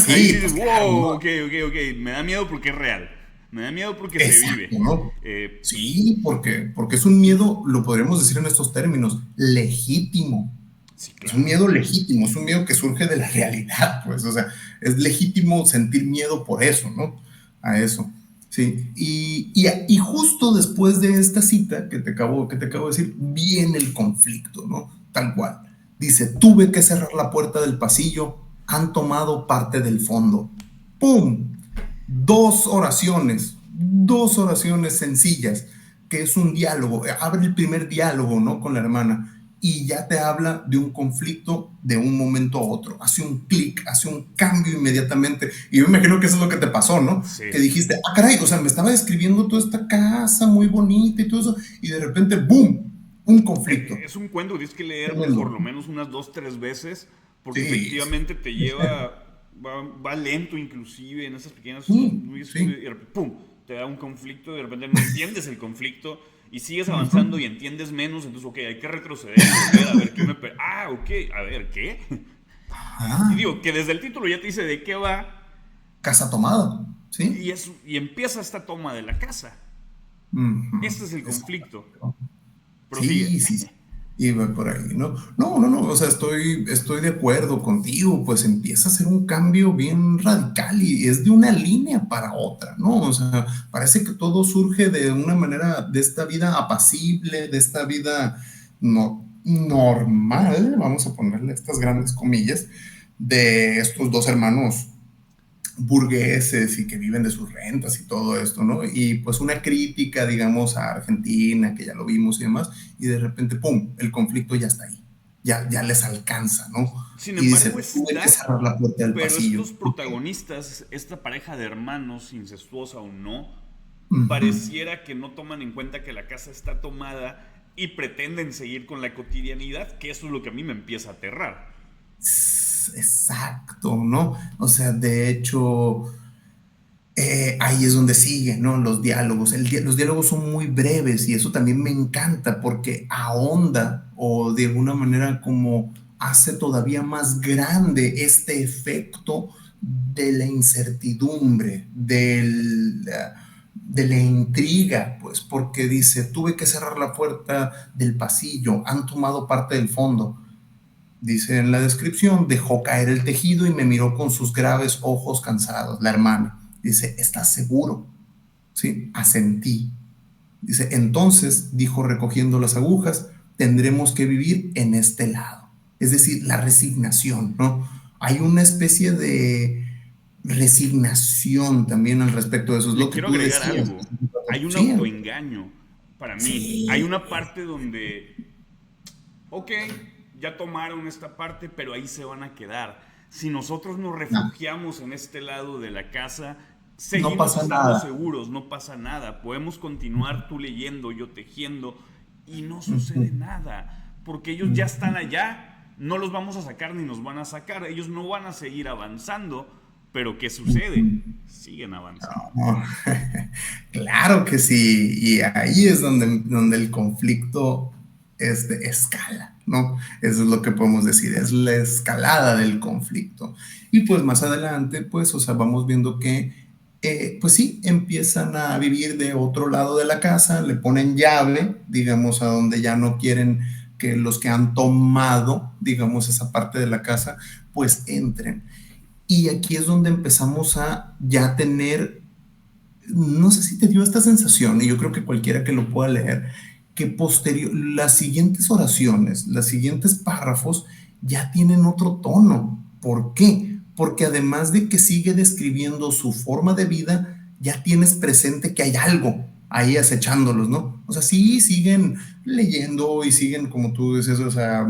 Ahí sí, dices, pues claro, wow, ¿no? ok, me da miedo porque es real. Me da miedo porque se Exacto, vive. ¿no? Eh, Sí, porque es un miedo, lo podríamos decir en estos términos, legítimo. sí, Es un claro. miedo legítimo, es un miedo que surge de la realidad, pues, o sea, es legítimo sentir miedo por eso, ¿no? A eso. Sí, y justo después de esta cita que te acabo de decir, viene el conflicto, ¿no? Tal cual. Dice, tuve que cerrar la puerta del pasillo, han tomado parte del fondo. ¡Pum! Dos oraciones sencillas, que es un diálogo, abre el primer diálogo, ¿no? Con la hermana, y ya te habla de un conflicto de un momento a otro, hace un clic, hace un cambio inmediatamente, y yo me imagino que eso es lo que te pasó, ¿no? Sí. Que dijiste, caray, o sea, me estaba describiendo toda esta casa muy bonita y todo eso, y de repente, ¡boom! Un conflicto. Es un cuento que tienes que leer por Tremendo. lo menos unas dos, tres veces, porque Sí, efectivamente te lleva, va lento inclusive en esas pequeñas, sí, y sí. de repente, ¡pum! Te da un conflicto y de repente no entiendes el conflicto y sigues avanzando Uh-huh. y entiendes menos, entonces, ok, hay que retroceder y volver a ver qué me... ok, a ver, ¿qué? Y Ah, digo, que desde el título ya te dice de qué va casa tomada, ¿sí? y empieza esta toma de la casa. Uh-huh. Este es el conflicto. Exacto. Prosigue. Sí, sí, sí. Y va por ahí, ¿no? No, no, no, o sea, estoy de acuerdo contigo, pues empieza a ser un cambio bien radical y es de una línea para otra, ¿no? O sea, parece que todo surge de una manera, de esta vida apacible, de esta vida no, normal, vamos a ponerle estas grandes comillas, de estos dos hermanos burgueses y que viven de sus rentas y todo esto, ¿no? Y pues una crítica, digamos, a Argentina, que ya lo vimos y demás, y de repente, ¡pum!, el conflicto ya está ahí, ya les alcanza, ¿no? Sin Y dice, embargo tuve que está, cerrar la puerta del pero pasillo. estos ¿Ok? protagonistas, esta pareja de hermanos, incestuosa o no, Ujú. pareciera que no toman en cuenta que la casa está tomada y pretenden seguir con la cotidianidad, que eso es lo que a mí me empieza a aterrar. Exacto, ¿no? O sea, de hecho, ahí es donde siguen, ¿no? Los diálogos. Los diálogos son muy breves y eso también me encanta porque ahonda o de alguna manera como hace todavía más grande este efecto de la incertidumbre, de la intriga, pues, porque dice, tuve que cerrar la puerta del pasillo, han tomado parte del fondo. Dice en la descripción, dejó caer el tejido y me miró con sus graves ojos cansados. La hermana dice, ¿estás seguro? Sí, asentí. Dice, entonces, dijo recogiendo las agujas, tendremos que vivir en este lado. Es decir, la resignación, ¿no? Hay una especie de resignación también al respecto de eso. Es Le lo que quiero tú agregar decías. algo. Hay un Sí, autoengaño para mí. Hay sí, una parte donde, ok, ya tomaron esta parte, pero ahí se van a quedar. Si nosotros nos no, refugiamos en este lado de la casa, no seguimos pasa estando nada. seguros, no pasa nada. Podemos continuar tú leyendo, yo tejiendo, y no Uh sucede -huh. nada. porque ellos ya están allá, no los vamos a sacar ni nos van a sacar, ellos no van a seguir avanzando, pero ¿qué sucede? Siguen avanzando. No, claro que sí, y ahí es donde el conflicto escala, ¿no? Eso es lo que podemos decir, es la escalada del conflicto. Y pues más adelante, pues, o sea, vamos viendo que, pues sí, empiezan a vivir de otro lado de la casa, le ponen llave, digamos, a donde ya no quieren que los que han tomado, digamos, esa parte de la casa, pues entren. Y aquí es donde empezamos a ya tener, no sé si te dio esta sensación, y yo creo que cualquiera que lo pueda leer, que posterior, las siguientes oraciones, los siguientes párrafos ya tienen otro tono. ¿Por qué? Porque además de que sigue describiendo su forma de vida, ya tienes presente que hay algo ahí acechándolos, ¿no? O sea, sí siguen leyendo y siguen, como tú dices, o sea,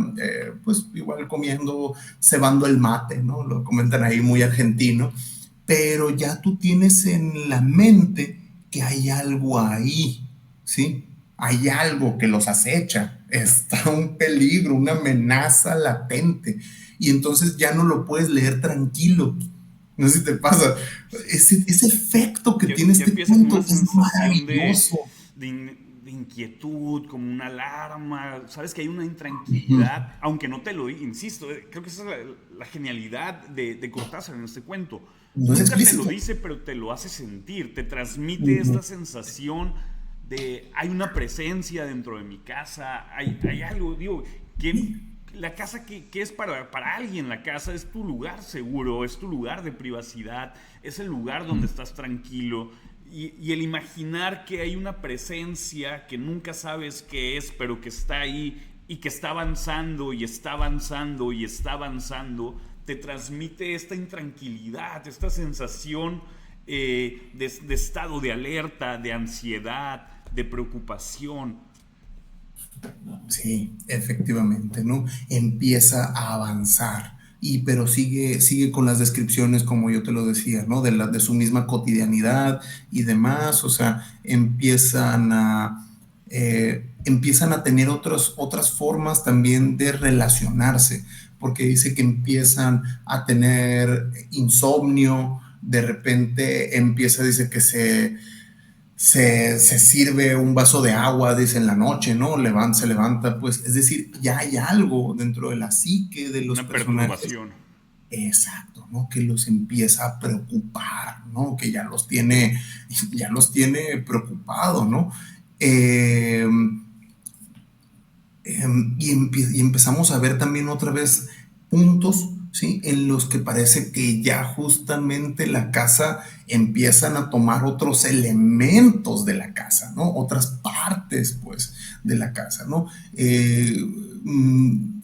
pues igual comiendo, cebando el mate, ¿no? Lo comentan ahí muy argentino, pero ya tú tienes en la mente que hay algo ahí, ¿sí? Hay algo que los acecha, está un peligro, una amenaza latente, y entonces ya no lo puedes leer tranquilo. No sé si te pasa. Ese efecto que Ya, tiene ya este empieza como punto una es sensación maravilloso. de inquietud, como una alarma, sabes que hay una Ujú. intranquilidad, aunque no te lo insisto, creo que esa es la genialidad de Cortázar en este cuento. No es Nunca te lo explícito. dice, pero te lo hace sentir, te transmite Ujú. esta sensación de hay una presencia dentro de mi casa, hay algo, digo, que la casa que es para alguien, la casa es tu lugar seguro, es tu lugar de privacidad, es el lugar donde estás tranquilo. Y el imaginar que hay una presencia que nunca sabes qué es, pero que está ahí y que está avanzando y está avanzando y está avanzando, te transmite esta intranquilidad, esta sensación de estado de alerta, de ansiedad, de preocupación. Sí, efectivamente, ¿no? Empieza a avanzar, y pero sigue con las descripciones, como yo te lo decía, ¿no? De su misma cotidianidad y demás, o sea, empiezan a tener otras formas también de relacionarse, porque dice que empiezan a tener insomnio, de repente dice que se sirve un vaso de agua, dice en la noche, ¿no? Se levanta, pues, es decir, ya hay algo dentro de la psique de los Una personajes, perturbación. exacto, ¿no? Que los empieza a preocupar, ¿no? Que ya los tiene preocupado, ¿no? Eh, y empezamos a ver también otra vez puntos, ¿sí? En los que parece que ya justamente la casa empiezan a tomar otros elementos de la casa, ¿no? Otras partes, pues, de la casa, ¿no?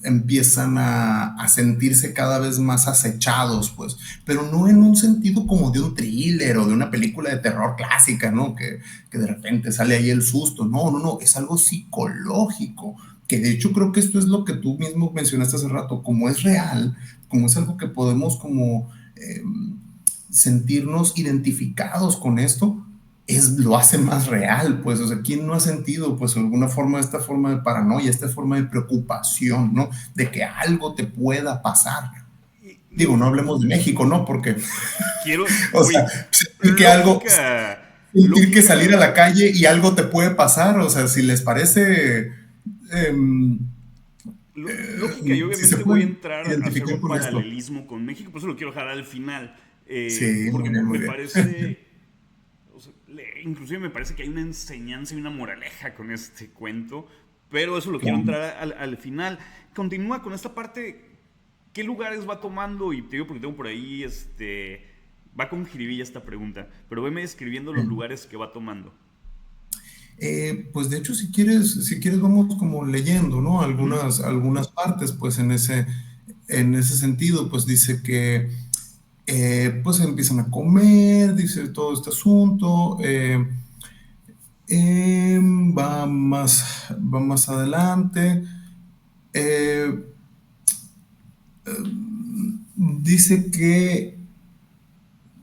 Empiezan a sentirse cada vez más acechados, pues, pero no en un sentido como de un thriller o de una película de terror clásica, ¿no? Que de repente sale ahí el susto, no, es algo psicológico, que de hecho creo que esto es lo que tú mismo mencionaste hace rato, como es real, como es algo que podemos como sentirnos identificados con esto, lo hace más real, pues, o sea, ¿quién no ha sentido, pues, alguna forma, esta forma de paranoia, esta forma de preocupación, ¿no? De que algo te pueda pasar. Digo, Digo, no hablemos de México, ¿no? Porque, o sea, oye, sentir que algo, sentir que salir a lógica. la calle y algo te puede pasar, o sea, si les parece, eh, Lógica, y si se obviamente voy a pueden entrar a hacer identificar un con esto. paralelismo con México, por eso lo quiero dejar al final, Sí, muy porque bien, muy me bien. parece, o sea, inclusive me parece que hay una enseñanza y una moraleja con este cuento, pero eso lo quiero Claro. entrar al final. Continúa con esta parte, ¿qué lugares va tomando? Y te digo porque tengo por ahí, va con jiribilla esta pregunta, pero veme describiendo los lugares que va tomando. Pues de hecho, si quieres vamos como leyendo, ¿no? Ujú. Algunas partes, pues en ese sentido, pues dice que pues empiezan a comer, dice todo este asunto, eh, va más adelante, eh, dice que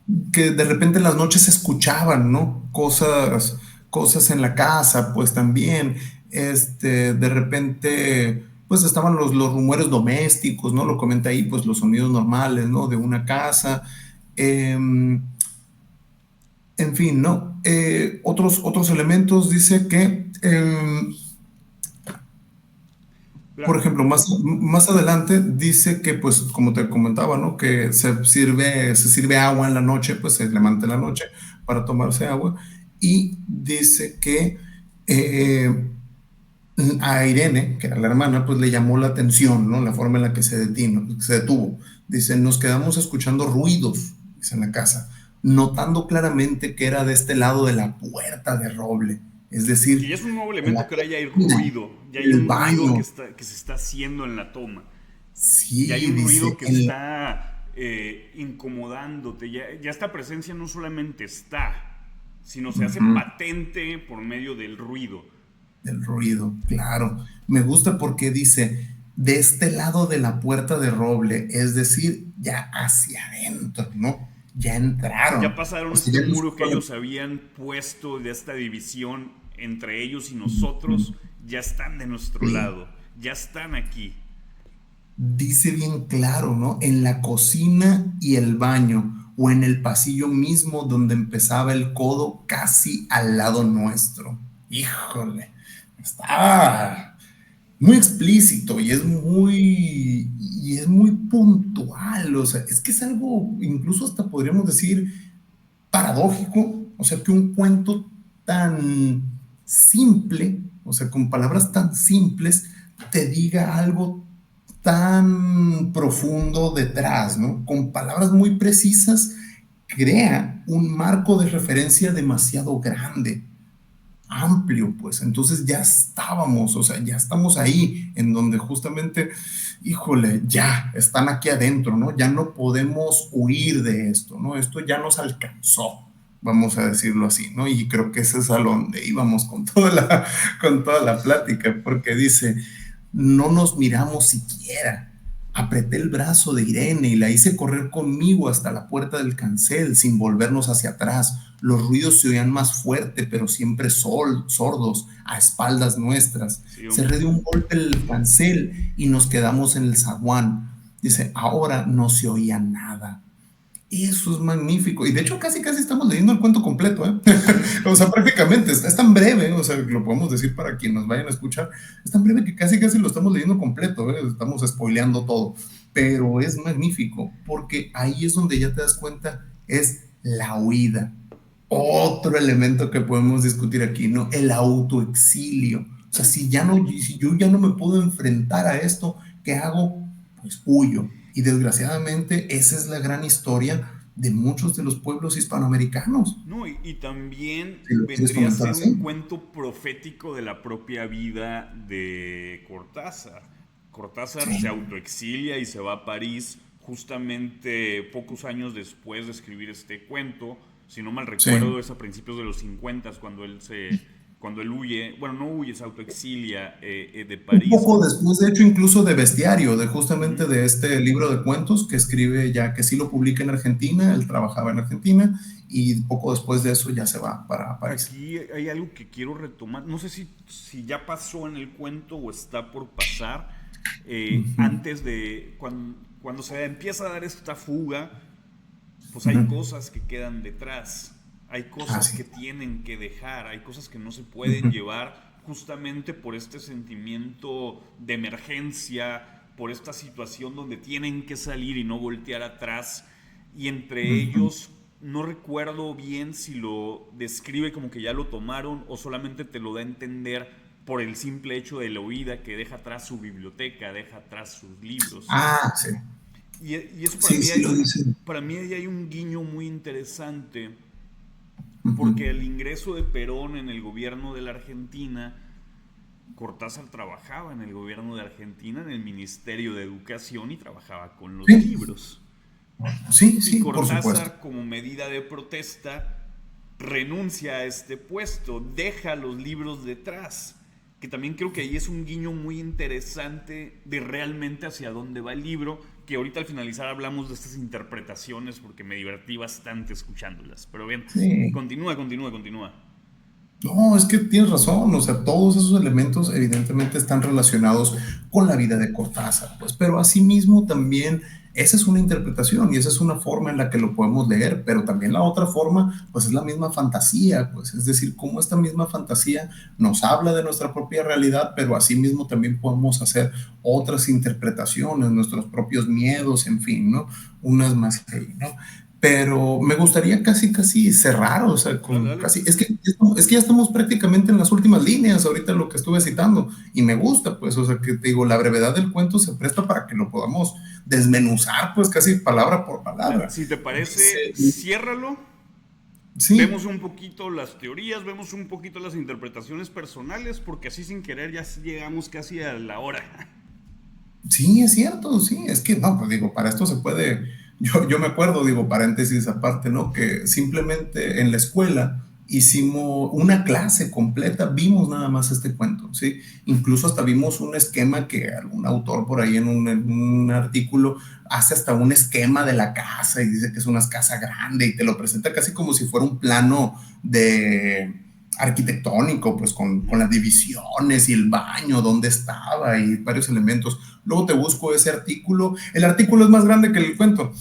de repente en las noches se escuchaban, ¿no? Cosas en la casa, pues también, de repente, pues estaban los rumores domésticos, ¿no? Lo comenta ahí, pues los sonidos normales, ¿no? De una casa. Eh, en fin, ¿no? Otros elementos dice que por ejemplo, más adelante dice que, pues, como te comentaba, ¿no? Que se sirve agua en la noche, pues se levanta en la noche para tomarse agua. Y dice que eh, a Irene, que era la hermana, pues le llamó la atención, ¿no? La forma en la que se detuvo. Dice, nos quedamos escuchando ruidos, dice en la casa, notando claramente que era de este lado de la puerta de roble. Es Que ya decir, es un nuevo en la elemento que ahora ya hay cocina, ruido, ya hay el un ruido baño. que se está haciendo en la toma, ya hay Sí, un dice, ruido que está incomodándote, ya esta presencia no solamente está, sino se hace ujú, patente por medio del ruido. el ruido, claro. Me gusta porque dice, de este lado de la puerta de roble, es decir, ya hacia adentro, ¿no? Ya Ya entraron. O pasaron sea, este ya no muro que ellos solamente... habían puesto de esta división entre ellos y nosotros, ya están de nuestro Sí, lado, ya están aquí. dice bien claro, ¿no? En la cocina y el baño, o en el pasillo mismo donde empezaba el codo, casi al lado nuestro. Híjole, está muy explícito y es muy puntual, o sea, es que es algo, incluso hasta podríamos decir, paradójico, o sea, que un cuento tan simple, o sea, con palabras tan simples, te diga algo tan profundo detrás, ¿no? Con palabras muy precisas, crea un marco de referencia demasiado grande, amplio, pues entonces ya estábamos, o sea, ya estamos ahí, en donde justamente, híjole, ya están aquí adentro, ¿no? Ya no podemos huir de esto, ¿no? Esto ya nos alcanzó, vamos a decirlo así, ¿no? Y creo que ese es a donde íbamos con toda la plática, porque dice, no nos miramos siquiera. Apreté el brazo de Irene y la hice correr conmigo hasta la puerta del cancel sin volvernos hacia atrás. Los ruidos se oían más fuerte, pero siempre sordos, a espaldas nuestras. Sí, Cerré de un golpe el cancel y nos quedamos en el zaguán. Dice, ahora no se oía nada. Eso es magnífico. Y de hecho, casi casi estamos leyendo el cuento completo, ¿eh? O sea, prácticamente es tan breve, o sea, lo podemos decir para quienes nos vayan a escuchar, es tan breve que casi casi lo estamos leyendo completo, ¿eh? Estamos spoileando todo. Pero es magnífico, porque ahí es donde ya te das cuenta, es la huida. Otro elemento que podemos discutir aquí, ¿no? El autoexilio. O sea, si yo ya no me puedo enfrentar a esto, ¿qué hago? Pues huyo. Y desgraciadamente esa es la gran historia de muchos de los pueblos hispanoamericanos. no, y también Si lo quieres vendría a comentar ser un así. cuento profético de la propia vida de Cortázar. Cortázar se Sí, autoexilia y se va a París justamente pocos años después de escribir este cuento. Si no mal sí. recuerdo, es a principios de los 50 cuando él huye, bueno, no huye, se autoexilia de Un París. poco después, de hecho, incluso de Bestiario, de justamente Ujú. de este libro de cuentos que escribe ya, que sí lo publica en Argentina, él trabajaba en Argentina y poco después de eso ya se va para París. Aquí hay algo que quiero retomar. No sé si ya pasó en el cuento o está por pasar. Ujú, Antes de. Cuando se empieza a dar esta fuga, pues hay ujú. cosas que quedan detrás. Hay Ah, cosas sí. que tienen que dejar. Hay cosas que no se pueden Ujú, llevar justamente por este sentimiento de emergencia, por esta situación donde tienen que salir y no voltear atrás. Y entre ujú. ellos no recuerdo bien si lo describe como que ya lo tomaron o solamente te lo da a entender por el simple hecho de la huida que deja atrás su biblioteca, deja atrás sus libros. Ah, sí. Y eso Sí, sí lo dicen. para mí ahí hay un guiño muy interesante Ujú. porque el ingreso de Perón en el gobierno de la Argentina, Cortázar trabajaba en el gobierno de Argentina, en el Ministerio de Educación y trabajaba con los Sí, libros. sí, Y sí, por supuesto. Cortázar, como medida de protesta, renuncia a este puesto, deja los libros detrás. Que también creo que ahí es un guiño muy interesante de realmente hacia dónde va el libro. Que ahorita al finalizar hablamos de estas interpretaciones porque me divertí bastante escuchándolas. Pero bien, Sí. continúa. No, es que tienes razón, o sea, todos esos elementos evidentemente están relacionados con la vida de Cortázar, pues, pero asimismo también esa es una interpretación y esa es una forma en la que lo podemos leer, pero también la otra forma, pues es la misma fantasía, pues, es decir, cómo esta misma fantasía nos habla de nuestra propia realidad, pero asimismo también podemos hacer otras interpretaciones, nuestros propios miedos, en fin, ¿no? Unas más ahí, ¿no? Pero me gustaría casi cerrar, o sea, Dale, con dale. casi, es que ya estamos prácticamente en las últimas líneas, ahorita lo que estuve citando, y me gusta, pues, o sea, que te digo, la brevedad del cuento se presta para que lo podamos desmenuzar, pues, casi palabra por palabra. Si te parece, Dice, ciérralo. sí, Vemos un poquito las teorías, vemos un poquito las interpretaciones personales, porque así sin querer ya llegamos casi a la hora. sí, es cierto, sí, es que no, pues digo, para esto se puede, yo me acuerdo, digo, paréntesis aparte, ¿no? Que simplemente en la escuela hicimos una clase completa, vimos nada más este cuento, ¿sí? Incluso hasta vimos un esquema que algún autor por ahí en un artículo hace hasta un esquema de la casa y dice que es una casa grande y te lo presenta casi como si fuera un plano de arquitectónico, pues con las divisiones y el baño, dónde estaba y varios elementos. Luego te busco ese artículo. El artículo es más grande que el cuento.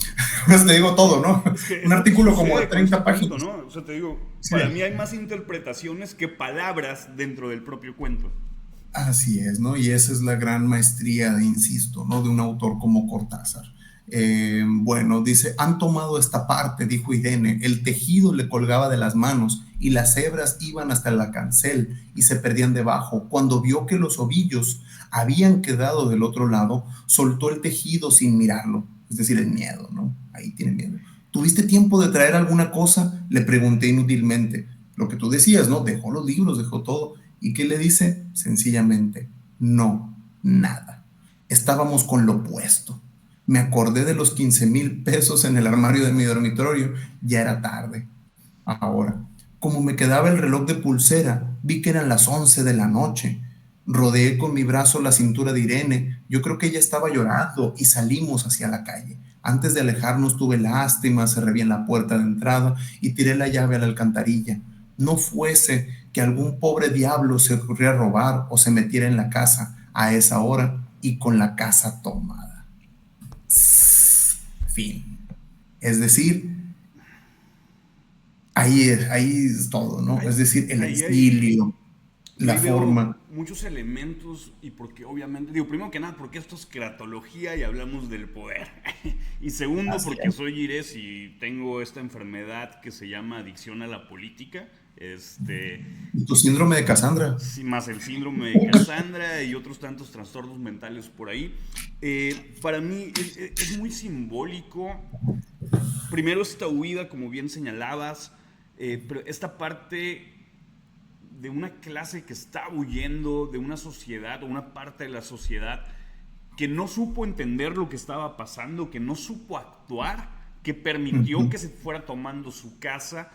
Pues te digo todo, ¿no? Es que Un es lo que artículo como de sucede con este 30 cuento, páginas. ¿no? O sea, te digo, Sí. para mí hay más interpretaciones que palabras dentro del propio cuento. Así es, ¿no? Y esa es la gran maestría, insisto, ¿no? De un autor como Cortázar. Bueno, dice, han tomado esta parte, dijo Irene, el tejido le colgaba de las manos y las hebras iban hasta la cancel y se perdían debajo. Cuando vio que los ovillos habían quedado del otro lado, soltó el tejido sin mirarlo, es decir, el miedo, ¿no? Ahí tiene miedo. ¿Tuviste tiempo de traer alguna cosa? Le pregunté inútilmente. Lo que tú decías, ¿no? Dejó los libros, dejó todo. ¿Y qué le dice? Sencillamente, no, nada. Estábamos con lo opuesto. Me acordé de los 15,000 pesos en el armario de mi dormitorio. Ya era tarde. Ahora, como me quedaba el reloj de pulsera, vi que eran las 11 de la noche. Rodeé con mi brazo la cintura de Irene. Yo creo que ella estaba llorando y salimos hacia la calle. Antes de alejarnos tuve lástima, cerré bien la puerta de entrada y tiré la llave a la alcantarilla. No fuese que algún pobre diablo se ocurriera a robar o se metiera en la casa a esa hora y con la casa tomada. Fin. Es decir, ahí es todo, ¿no? Es Ahí, decir, el ahí hay, exilio, yo la ahí veo forma. muchos elementos y porque obviamente, digo, primero que nada, porque esto es cratología y hablamos del poder. Y segundo, Así porque es. soy irés y tengo esta enfermedad que se llama adicción a la política. Y tu síndrome de Cassandra. Sí, más el síndrome de Cassandra y otros tantos trastornos mentales por ahí. Para mí es muy simbólico. Primero esta huida, como bien señalabas, pero esta parte de una clase que está huyendo de una sociedad o una parte de la sociedad que no supo entender lo que estaba pasando, que no supo actuar, que permitió Ujú, que se fuera tomando su casa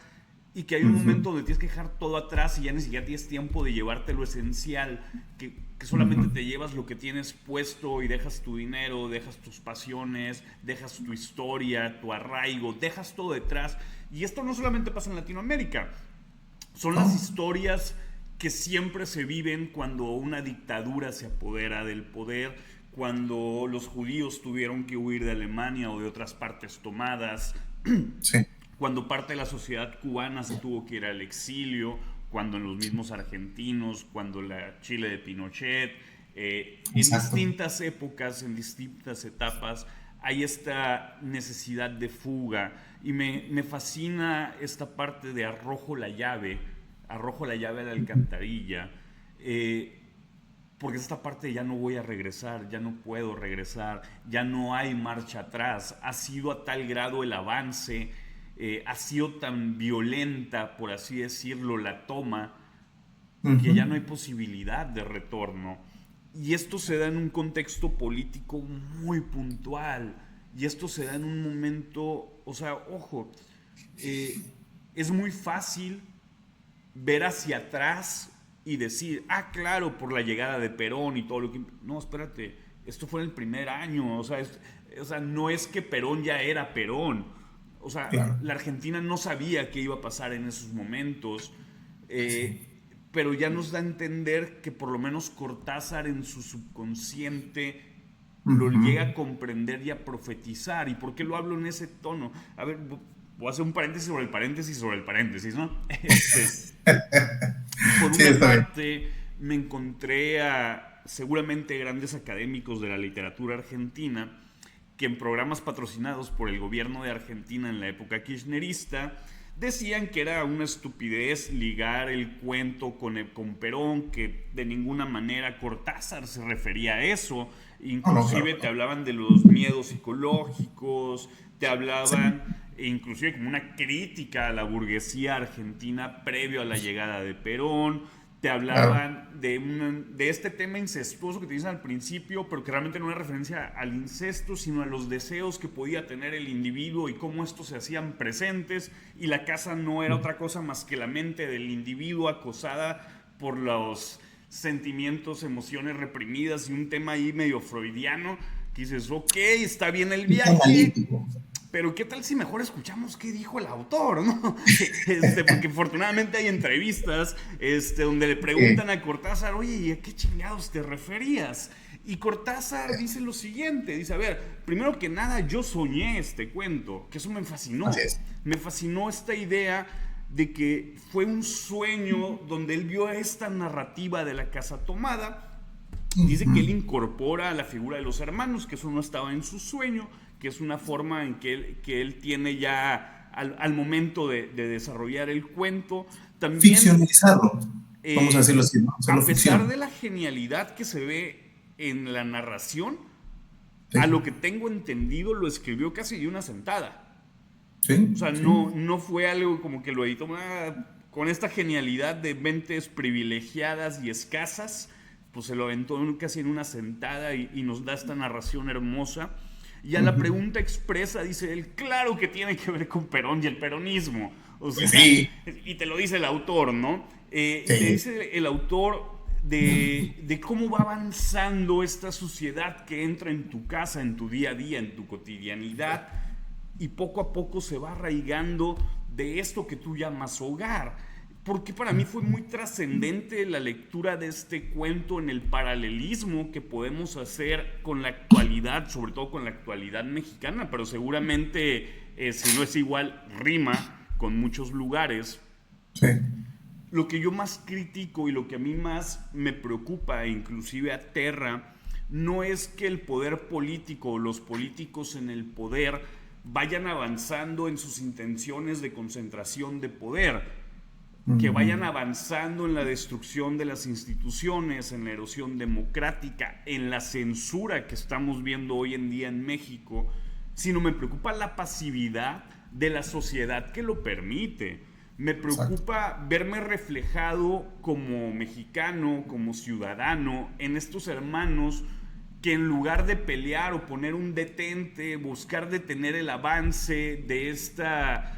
y que hay un ujú, momento donde tienes que dejar todo atrás y ya ni siquiera tienes tiempo de llevarte lo esencial, que solamente ujú. te llevas lo que tienes puesto y dejas tu dinero, dejas tus pasiones, dejas tu historia, tu arraigo, dejas todo detrás. Y esto no solamente pasa en Latinoamérica, son las Oh, historias que siempre se viven cuando una dictadura se apodera del poder, cuando los judíos tuvieron que huir de Alemania o de otras partes tomadas, sí, cuando parte de la sociedad cubana se tuvo que ir al exilio, cuando en los mismos argentinos, cuando la Chile de Pinochet, en exacto. distintas épocas, en distintas etapas, hay esta necesidad de fuga y me fascina esta parte de arrojo la llave a la alcantarilla, eh, porque es esta parte de ya no voy a regresar, ya no puedo regresar, ya no hay marcha atrás, ha sido a tal grado el avance, ha sido tan violenta, por así decirlo, la toma, que Ujú. ya no hay posibilidad de retorno. Y esto se da en un contexto político muy puntual. Y esto se da en un momento, o sea, ojo, eh, es muy fácil ver hacia atrás y decir, ah, claro, por la llegada de Perón y todo lo que... No, espérate, esto fue en el primer año, o sea, no es que Perón ya era Perón, o sea, Claro. la Argentina no sabía qué iba a pasar en esos momentos, pero ya nos da a entender que por lo menos Cortázar en su subconsciente lo llega a comprender y a profetizar. ¿Y por qué lo hablo en ese tono? A ver, voy a hacer un paréntesis sobre el paréntesis sobre el paréntesis, ¿no? Por Sí, una está bien. parte, me encontré a seguramente grandes académicos de la literatura argentina que en programas patrocinados por el gobierno de Argentina en la época kirchnerista decían que era una estupidez ligar el cuento con Perón, que de ninguna manera Cortázar se refería a eso. No, no, claro Inclusive que te no. hablaban de los miedos psicológicos, te Sí, hablaban inclusive como una crítica a la burguesía argentina previo a la llegada de Perón, te claro. hablaban de este tema incestuoso que te dicen al principio, pero que realmente no era referencia al incesto, sino a los deseos que podía tener el individuo y cómo estos se hacían presentes, y la casa no era otra cosa más que la mente del individuo acosada por los sentimientos, emociones reprimidas, y un tema ahí medio freudiano, que dices, ok, está bien el Es viaje, analítico. pero ¿qué tal si mejor escuchamos qué dijo el autor, ¿no? Porque afortunadamente hay entrevistas donde le Sí, preguntan a Cortázar, oye, ¿y a qué chingados te referías? Y Cortázar dice lo siguiente, dice, a ver, primero que nada yo soñé este cuento, que eso me así fascinó. es. Me fascinó esta idea de que fue un sueño donde él vio esta narrativa de la casa tomada. Dice que él incorpora a la figura de los hermanos, que eso no estaba en su sueño, que es una forma en que él tiene ya al momento de desarrollar el cuento. También, Ficcionalizarlo, vamos a decirlo así, ¿no? Hacerlo a pesar ficción. de la genialidad que se ve en la narración, Sí, a lo que tengo entendido lo escribió casi de una sentada. O sí, sea, sí. no fue algo como que lo editó con esta genialidad de mentes privilegiadas y escasas, pues se lo aventó casi en una sentada y nos da esta narración hermosa. Y a la pregunta expresa dice él, claro que tiene que ver con Perón y el peronismo. O Pues sea, sí, y te lo dice el autor, ¿no? Y te sí. dice el autor de cómo va avanzando esta sociedad que entra en tu casa, en tu día a día, en tu cotidianidad, y poco a poco se va arraigando de esto que tú llamas hogar. Porque para mí fue muy trascendente la lectura de este cuento en el paralelismo que podemos hacer con la actualidad, sobre todo con la actualidad mexicana, pero seguramente, si no es igual, rima con muchos lugares. Sí. Lo que yo más critico y lo que a mí más me preocupa e inclusive aterra no es que el poder político o los políticos en el poder vayan avanzando en sus intenciones de concentración de poder, que vayan avanzando en la destrucción de las instituciones, en la erosión democrática, en la censura que estamos viendo hoy en día en México, sino me preocupa la pasividad de la sociedad que lo permite. Me Exacto. preocupa verme reflejado como mexicano, como ciudadano, en estos hermanos que en lugar de pelear o poner un detente, buscar detener el avance de esta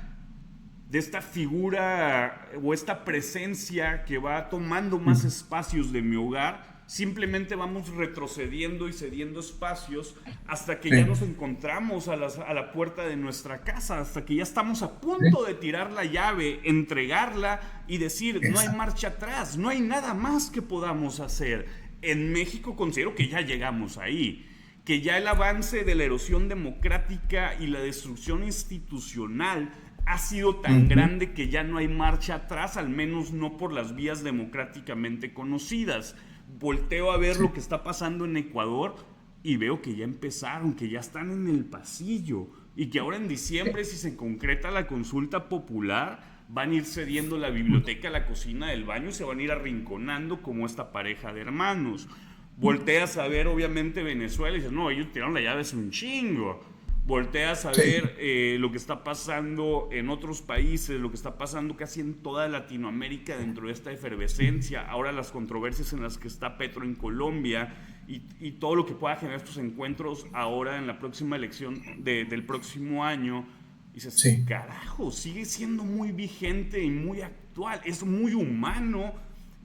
figura o esta presencia que va tomando más espacios de mi hogar, simplemente vamos retrocediendo y cediendo espacios hasta que ya Sí, nos encontramos a la puerta de nuestra casa, hasta que ya estamos a sí, punto de tirar la llave, entregarla y decir, no hay exacto. marcha atrás, no hay nada más que podamos hacer. En México considero que ya llegamos ahí, que ya el avance de la erosión democrática y la destrucción institucional ha sido tan grande que ya no hay marcha atrás, al menos no por las vías democráticamente conocidas. Volteo a ver Sí, lo que está pasando en Ecuador y veo que ya empezaron, que ya están en el pasillo y que ahora en diciembre, si se concreta la consulta popular, van a ir cediendo la biblioteca, la cocina, el baño y se van a ir arrinconando como esta pareja de hermanos. Volteas a ver obviamente Venezuela y dices, no, ellos tiraron la llave, es un chingo. Volteas a sí, ver lo que está pasando en otros países, lo que está pasando casi en toda Latinoamérica dentro de esta efervescencia, ahora las controversias en las que está Petro en Colombia y todo lo que pueda generar estos encuentros ahora en la próxima elección del próximo año. Y dices, sí. carajo, sigue siendo muy vigente y muy actual, es muy humano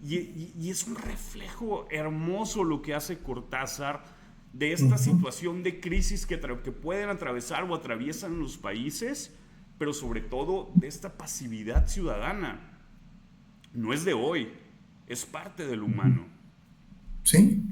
y es un reflejo hermoso lo que hace Cortázar de esta situación de crisis que pueden atravesar o atraviesan los países, pero sobre todo de esta pasividad ciudadana. no es de hoy, es parte del humano. Sí,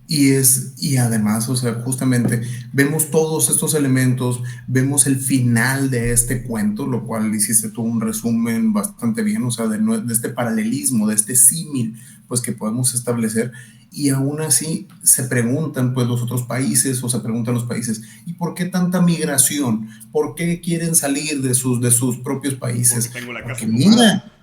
y además, o sea, justamente vemos todos estos elementos, vemos el final de este cuento, lo cual hiciste tú un resumen bastante bien, o sea, de este paralelismo, de este símil, pues que podemos establecer, y aún así se preguntan, pues los otros países, o se preguntan los países, ¿y por qué tanta migración? ¿Por qué quieren salir de sus propios Porque países? tengo la Porque casa tomada. mira,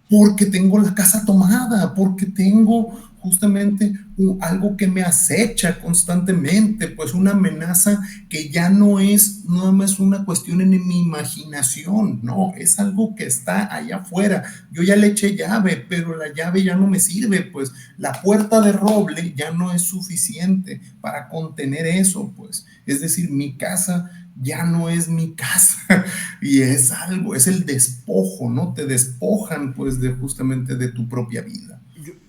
porque tengo la casa tomada, porque tengo justamente algo que me acecha constantemente, pues una amenaza que ya no es una cuestión en mi imaginación, no, es algo que está allá afuera. Yo ya le eché llave, pero la llave ya no me sirve, pues la puerta de roble ya no es suficiente para contener eso, pues. Es decir, mi casa ya no es mi casa y es algo, es el despojo, ¿no? Te despojan pues de justamente de tu propia vida.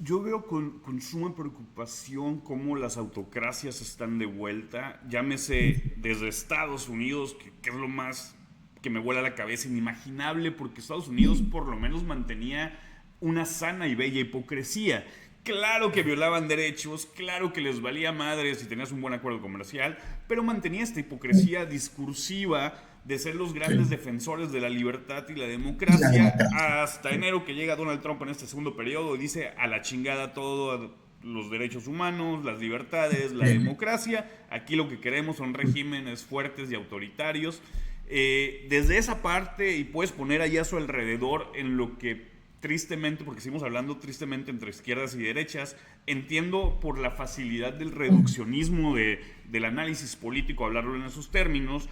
Yo veo con suma preocupación cómo las autocracias están de vuelta, llámese desde Estados Unidos, que es lo más que me vuela la cabeza, inimaginable, porque Estados Unidos por lo menos mantenía una sana y bella hipocresía. Claro que violaban derechos, claro que les valía madre si tenías un buen acuerdo comercial, pero mantenía esta hipocresía discursiva de ser los grandes Sí. defensores de la libertad y la Y la democracia, democracia. hasta enero que llega Donald Trump en este segundo periodo y dice a la chingada todo, los derechos humanos, las libertades, la Sí. democracia. Aquí lo que queremos son regímenes fuertes y autoritarios. Desde esa parte, y puedes poner ahí a su alrededor en lo que tristemente, porque seguimos hablando tristemente entre izquierdas y derechas, entiendo por la facilidad del reduccionismo del análisis político hablarlo en esos términos,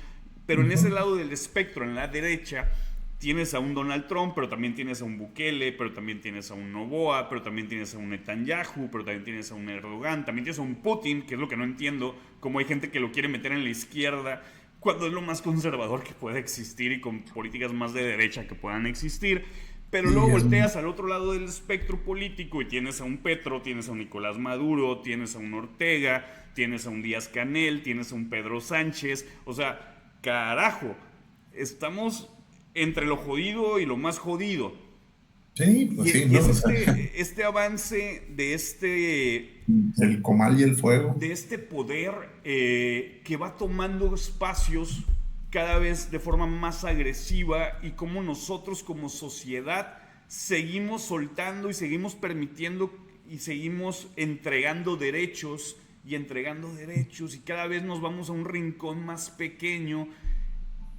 pero en ese lado del espectro, en la derecha, tienes a un Donald Trump, pero también tienes a un Bukele, pero también tienes a un Noboa, pero también tienes a un Netanyahu, pero también tienes a un Erdogan, también tienes a un Putin, que es lo que no entiendo, como hay gente que lo quiere meter en la izquierda, cuando es lo más conservador que puede existir y con políticas más de derecha que puedan existir. Pero luego Sí, volteas al otro lado del espectro político y tienes a un Petro, tienes a un Nicolás Maduro, tienes a un Ortega, tienes a un Díaz Canel, tienes a un Pedro Sánchez. O sea, carajo, estamos entre lo jodido y lo más jodido. sí, pues sí, Y ¿no? es O sea, este avance el comal y el fuego. de este poder que va tomando espacios cada vez de forma más agresiva y cómo nosotros como sociedad seguimos soltando y seguimos permitiendo y seguimos entregando derechos y cada vez nos vamos a un rincón más pequeño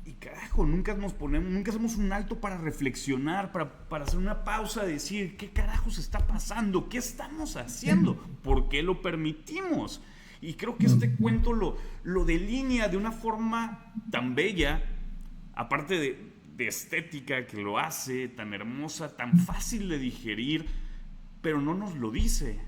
y carajo, nunca hacemos un alto para reflexionar, para hacer una pausa, decir, ¿qué carajos está pasando? ¿Qué estamos haciendo? ¿Por qué lo permitimos? Y creo que este cuento lo delinea de una forma tan bella, aparte de estética que lo hace, tan hermosa, tan fácil de digerir, pero no nos lo dice,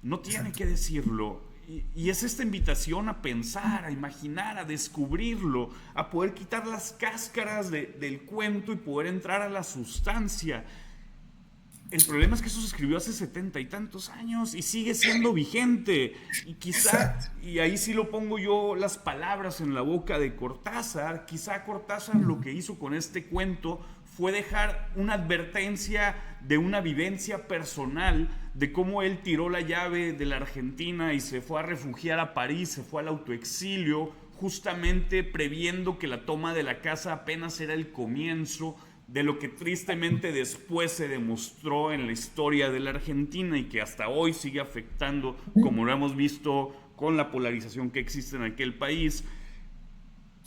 no tiene Exacto. que decirlo. Y es esta invitación a pensar, a imaginar, a descubrirlo, a poder quitar las cáscaras del cuento y poder entrar a la sustancia. El problema es que eso se escribió hace 70 y tantos años y sigue siendo vigente. Y quizá, Exacto. y ahí sí lo pongo yo las palabras en la boca de Cortázar, quizá Cortázar lo que hizo con este cuento fue dejar una advertencia de una vivencia personal de cómo él tiró la llave de la Argentina y se fue a refugiar a París, se fue al autoexilio, justamente previendo que la toma de la casa apenas era el comienzo de lo que tristemente después se demostró en la historia de la Argentina y que hasta hoy sigue afectando, como lo hemos visto con la polarización que existe en aquel país.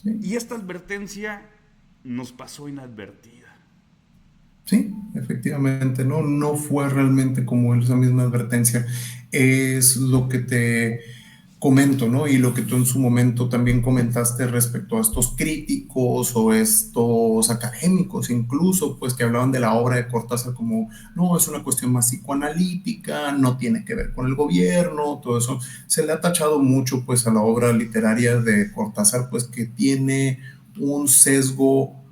Sí. Y esta advertencia nos pasó inadvertida. Sí, efectivamente, no, no fue realmente como esa misma advertencia. Es lo que te comento, ¿no? Y lo que tú en su momento también comentaste respecto a estos críticos o estos académicos, incluso, pues que hablaban de la obra de Cortázar como, no, es una cuestión más psicoanalítica, no tiene que ver con el gobierno, todo eso. Se le ha tachado mucho, pues, a la obra literaria de Cortázar, pues, que tiene un sesgo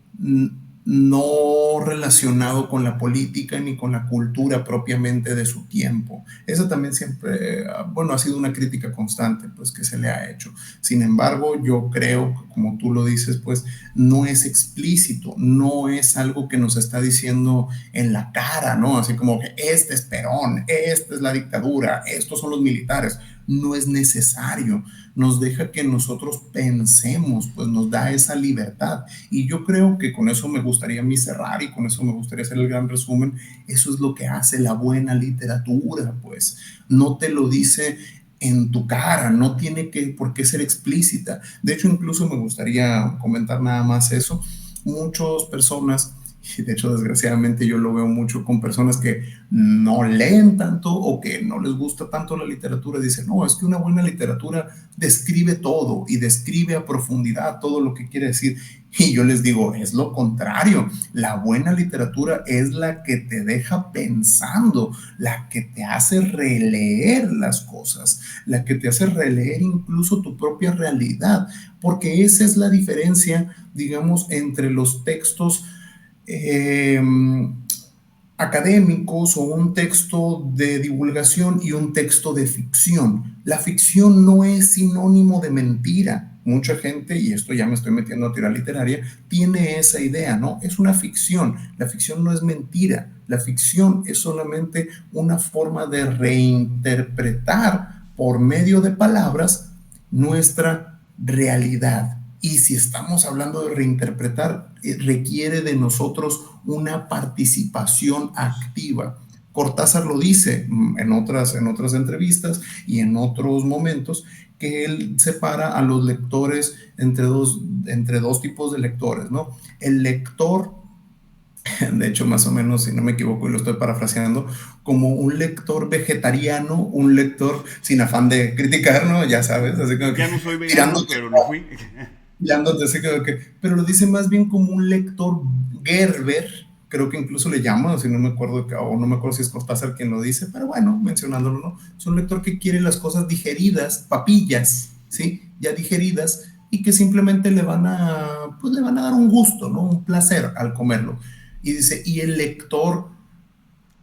no relacionado con la política ni con la cultura propiamente de su tiempo. Eso también siempre, bueno, ha sido una crítica constante, pues, que se le ha hecho. Sin embargo, yo creo, como tú lo dices, pues, no es explícito, no es algo que nos está diciendo en la cara, ¿no? Así como que este es Perón, esta es la dictadura, estos son los militares. No es necesario, nos deja que nosotros pensemos, pues nos da esa libertad. Y yo creo que con eso me gustaría a mí cerrar y con eso me gustaría hacer el gran resumen. Eso es lo que hace la buena literatura, pues no te lo dice en tu cara, no tiene que, por qué ser explícita. De hecho, incluso me gustaría comentar nada más eso. Muchas personas, y de hecho desgraciadamente yo lo veo mucho con personas que no leen tanto o que no les gusta tanto la literatura, dicen, no, es que una buena literatura describe todo y describe a profundidad todo lo que quiere decir. Y yo les digo, es lo contrario. La buena literatura es la que te deja pensando, la que te hace releer las cosas, la que te hace releer incluso tu propia realidad, porque esa es la diferencia, digamos, entre los textos eh, académicos o un texto de divulgación y un texto de ficción. La ficción no es sinónimo de mentira. Mucha gente, y esto ya me estoy metiendo a tirar literaria, tiene esa idea, ¿no? Es una ficción. La ficción no es mentira. La ficción es solamente una forma de reinterpretar por medio de palabras nuestra realidad. Y si estamos hablando de reinterpretar, requiere de nosotros una participación activa. Cortázar lo dice en otras entrevistas y en otros momentos, que él separa a los lectores entre dos tipos de lectores, ¿no? El lector, de hecho, más o menos, si no me equivoco y lo estoy parafraseando, como un lector vegetariano, un lector sin afán de criticar, ¿no? Ya sabes, así como que Ya no soy vegano, tirándote, pero lo fui. tirándote, así como que, pero lo dice más bien como un lector Gerber, creo que incluso le llama, si no me acuerdo, o no me acuerdo si es Cortázar quien lo dice, pero bueno, mencionándolo, ¿no? Es un lector que quiere las cosas digeridas, papillas, ¿sí? Ya digeridas, y que simplemente pues le van a dar un gusto, ¿no? Un placer al comerlo. Y dice, y el lector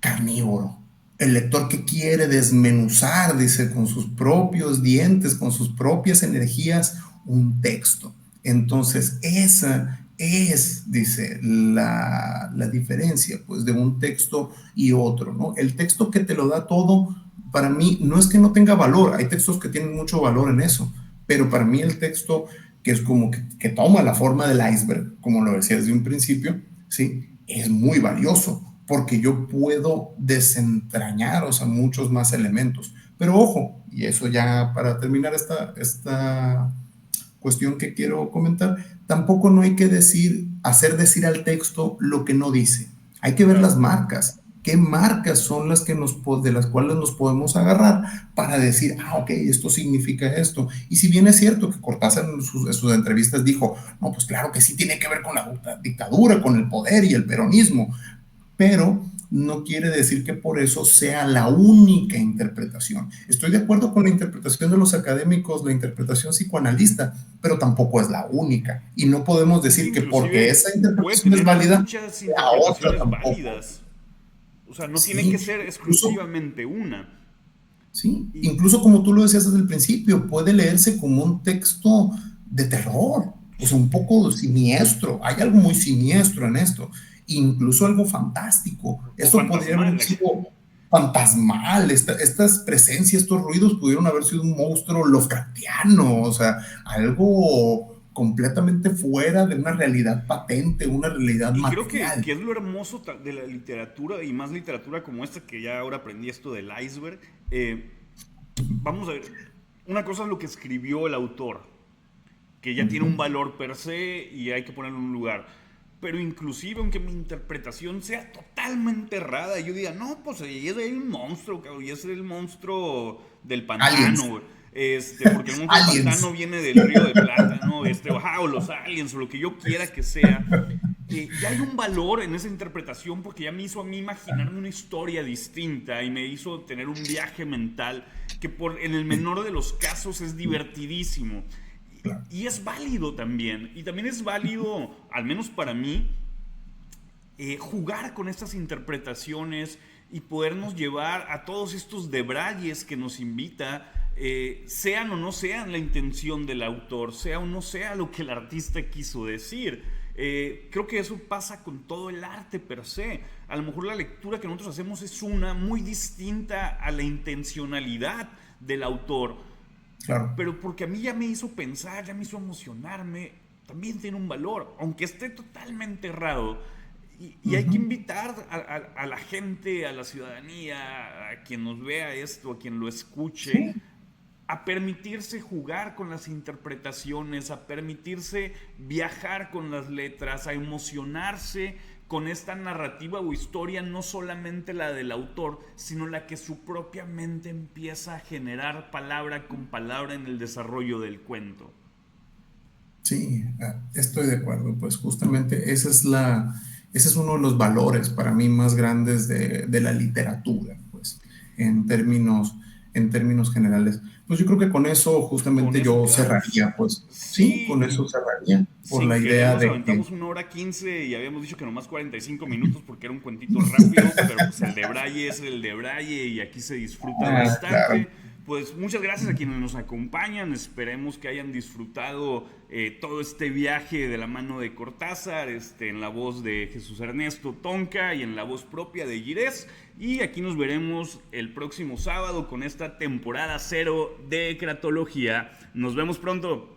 carnívoro, el lector que quiere desmenuzar, dice, con sus propios dientes, con sus propias energías, un texto. Entonces, esa es, dice, la diferencia, pues, de un texto y otro, ¿no? El texto que te lo da todo, para mí, no es que no tenga valor, hay textos que tienen mucho valor en eso, pero para mí el texto que es como que toma la forma del iceberg, como lo decía desde un principio, ¿sí? Es muy valioso porque yo puedo desentrañar, o sea, muchos más elementos. Pero ojo, y eso ya para terminar esta cuestión que quiero comentar, tampoco no hay que hacer decir al texto lo que no dice. Hay que ver Claro. las marcas. ¿Qué marcas son las que de las cuales nos podemos agarrar para decir, ok, esto significa esto? Y si bien es cierto que Cortázar en sus entrevistas dijo, no, pues claro que sí tiene que ver con la dictadura, con el poder y el peronismo, pero no quiere decir que por eso sea la única interpretación. Estoy de acuerdo con la interpretación de los académicos, la interpretación psicoanalista, pero tampoco es la única. Y no podemos decir que porque Inclusive esa puede interpretación es tener válida, muchas la otra interpretaciones tampoco. válidas. O sea, no tiene que Sí, ser incluso, exclusivamente una. sí, Y incluso como tú lo decías desde el principio, puede leerse como un texto de terror, o sea, un poco siniestro. Hay algo muy siniestro en esto, incluso algo fantástico. o Esto podría fantasmal. haber sido fantasmal, estas presencias, estos ruidos pudieron haber sido un monstruo Lovecraftiano, o sea, algo completamente fuera de una realidad patente, una realidad Y creo que, material. que es lo hermoso de la literatura y más literatura como esta que ya ahora aprendí esto del iceberg. eh, Vamos a ver, una cosa es lo que escribió el autor, que ya tiene un Ujú. valor per se y hay que ponerlo en un lugar. Pero inclusive, aunque mi interpretación sea totalmente errada, yo diga, no, pues ahí hay un monstruo, cabrón, y es el monstruo del pantano, Aliens, güey. Porque el monstruo del aliens. pantano viene del río de plata, ¿no? O los aliens, o lo que yo quiera que sea. Ya hay un valor en esa interpretación porque ya me hizo a mí imaginarme una historia distinta y me hizo tener un viaje mental que en el Sí, menor de los casos es divertidísimo. claro. Y es válido también. Y también es válido, al menos para mí, jugar con estas interpretaciones y podernos llevar a todos estos debrayes que nos invita, sean o no sean la intención del autor, sea o no sea lo que el artista quiso decir. Creo que eso pasa con todo el arte per se. A lo mejor la lectura que nosotros hacemos es una muy distinta a la intencionalidad del autor. Claro. Pero porque a mí ya me hizo pensar, ya me hizo emocionarme, también tiene un valor, aunque esté totalmente errado. Y hay que invitar a la gente, a la ciudadanía, a quien nos vea esto, a quien lo escuche, Sí. a permitirse jugar con las interpretaciones, a permitirse viajar con las letras, a emocionarse con esta narrativa o historia, no solamente la del autor, sino la que su propia mente empieza a generar palabra con palabra en el desarrollo del cuento. Sí, estoy de acuerdo. Pues justamente ese es uno de los valores para mí más grandes de la literatura, pues, en términos, en términos generales. Pues yo creo que con eso Con justamente eso yo quedamos. cerraría, pues sí, Sí, con eso y cerraría, por sin la querer idea nos de que aventamos 1 hora 15 y habíamos dicho que nomás 45 minutos porque era un cuentito rápido, pero pues el de Braille es el de Braille y aquí se disfruta claro. bastante. Pues muchas gracias a quienes nos acompañan, esperemos que hayan disfrutado todo este viaje de la mano de Cortázar, en la voz de Jesús Ernesto Tonka y en la voz propia de Girés. Y aquí nos veremos el próximo sábado con esta temporada 0 de Cratología. Nos vemos pronto.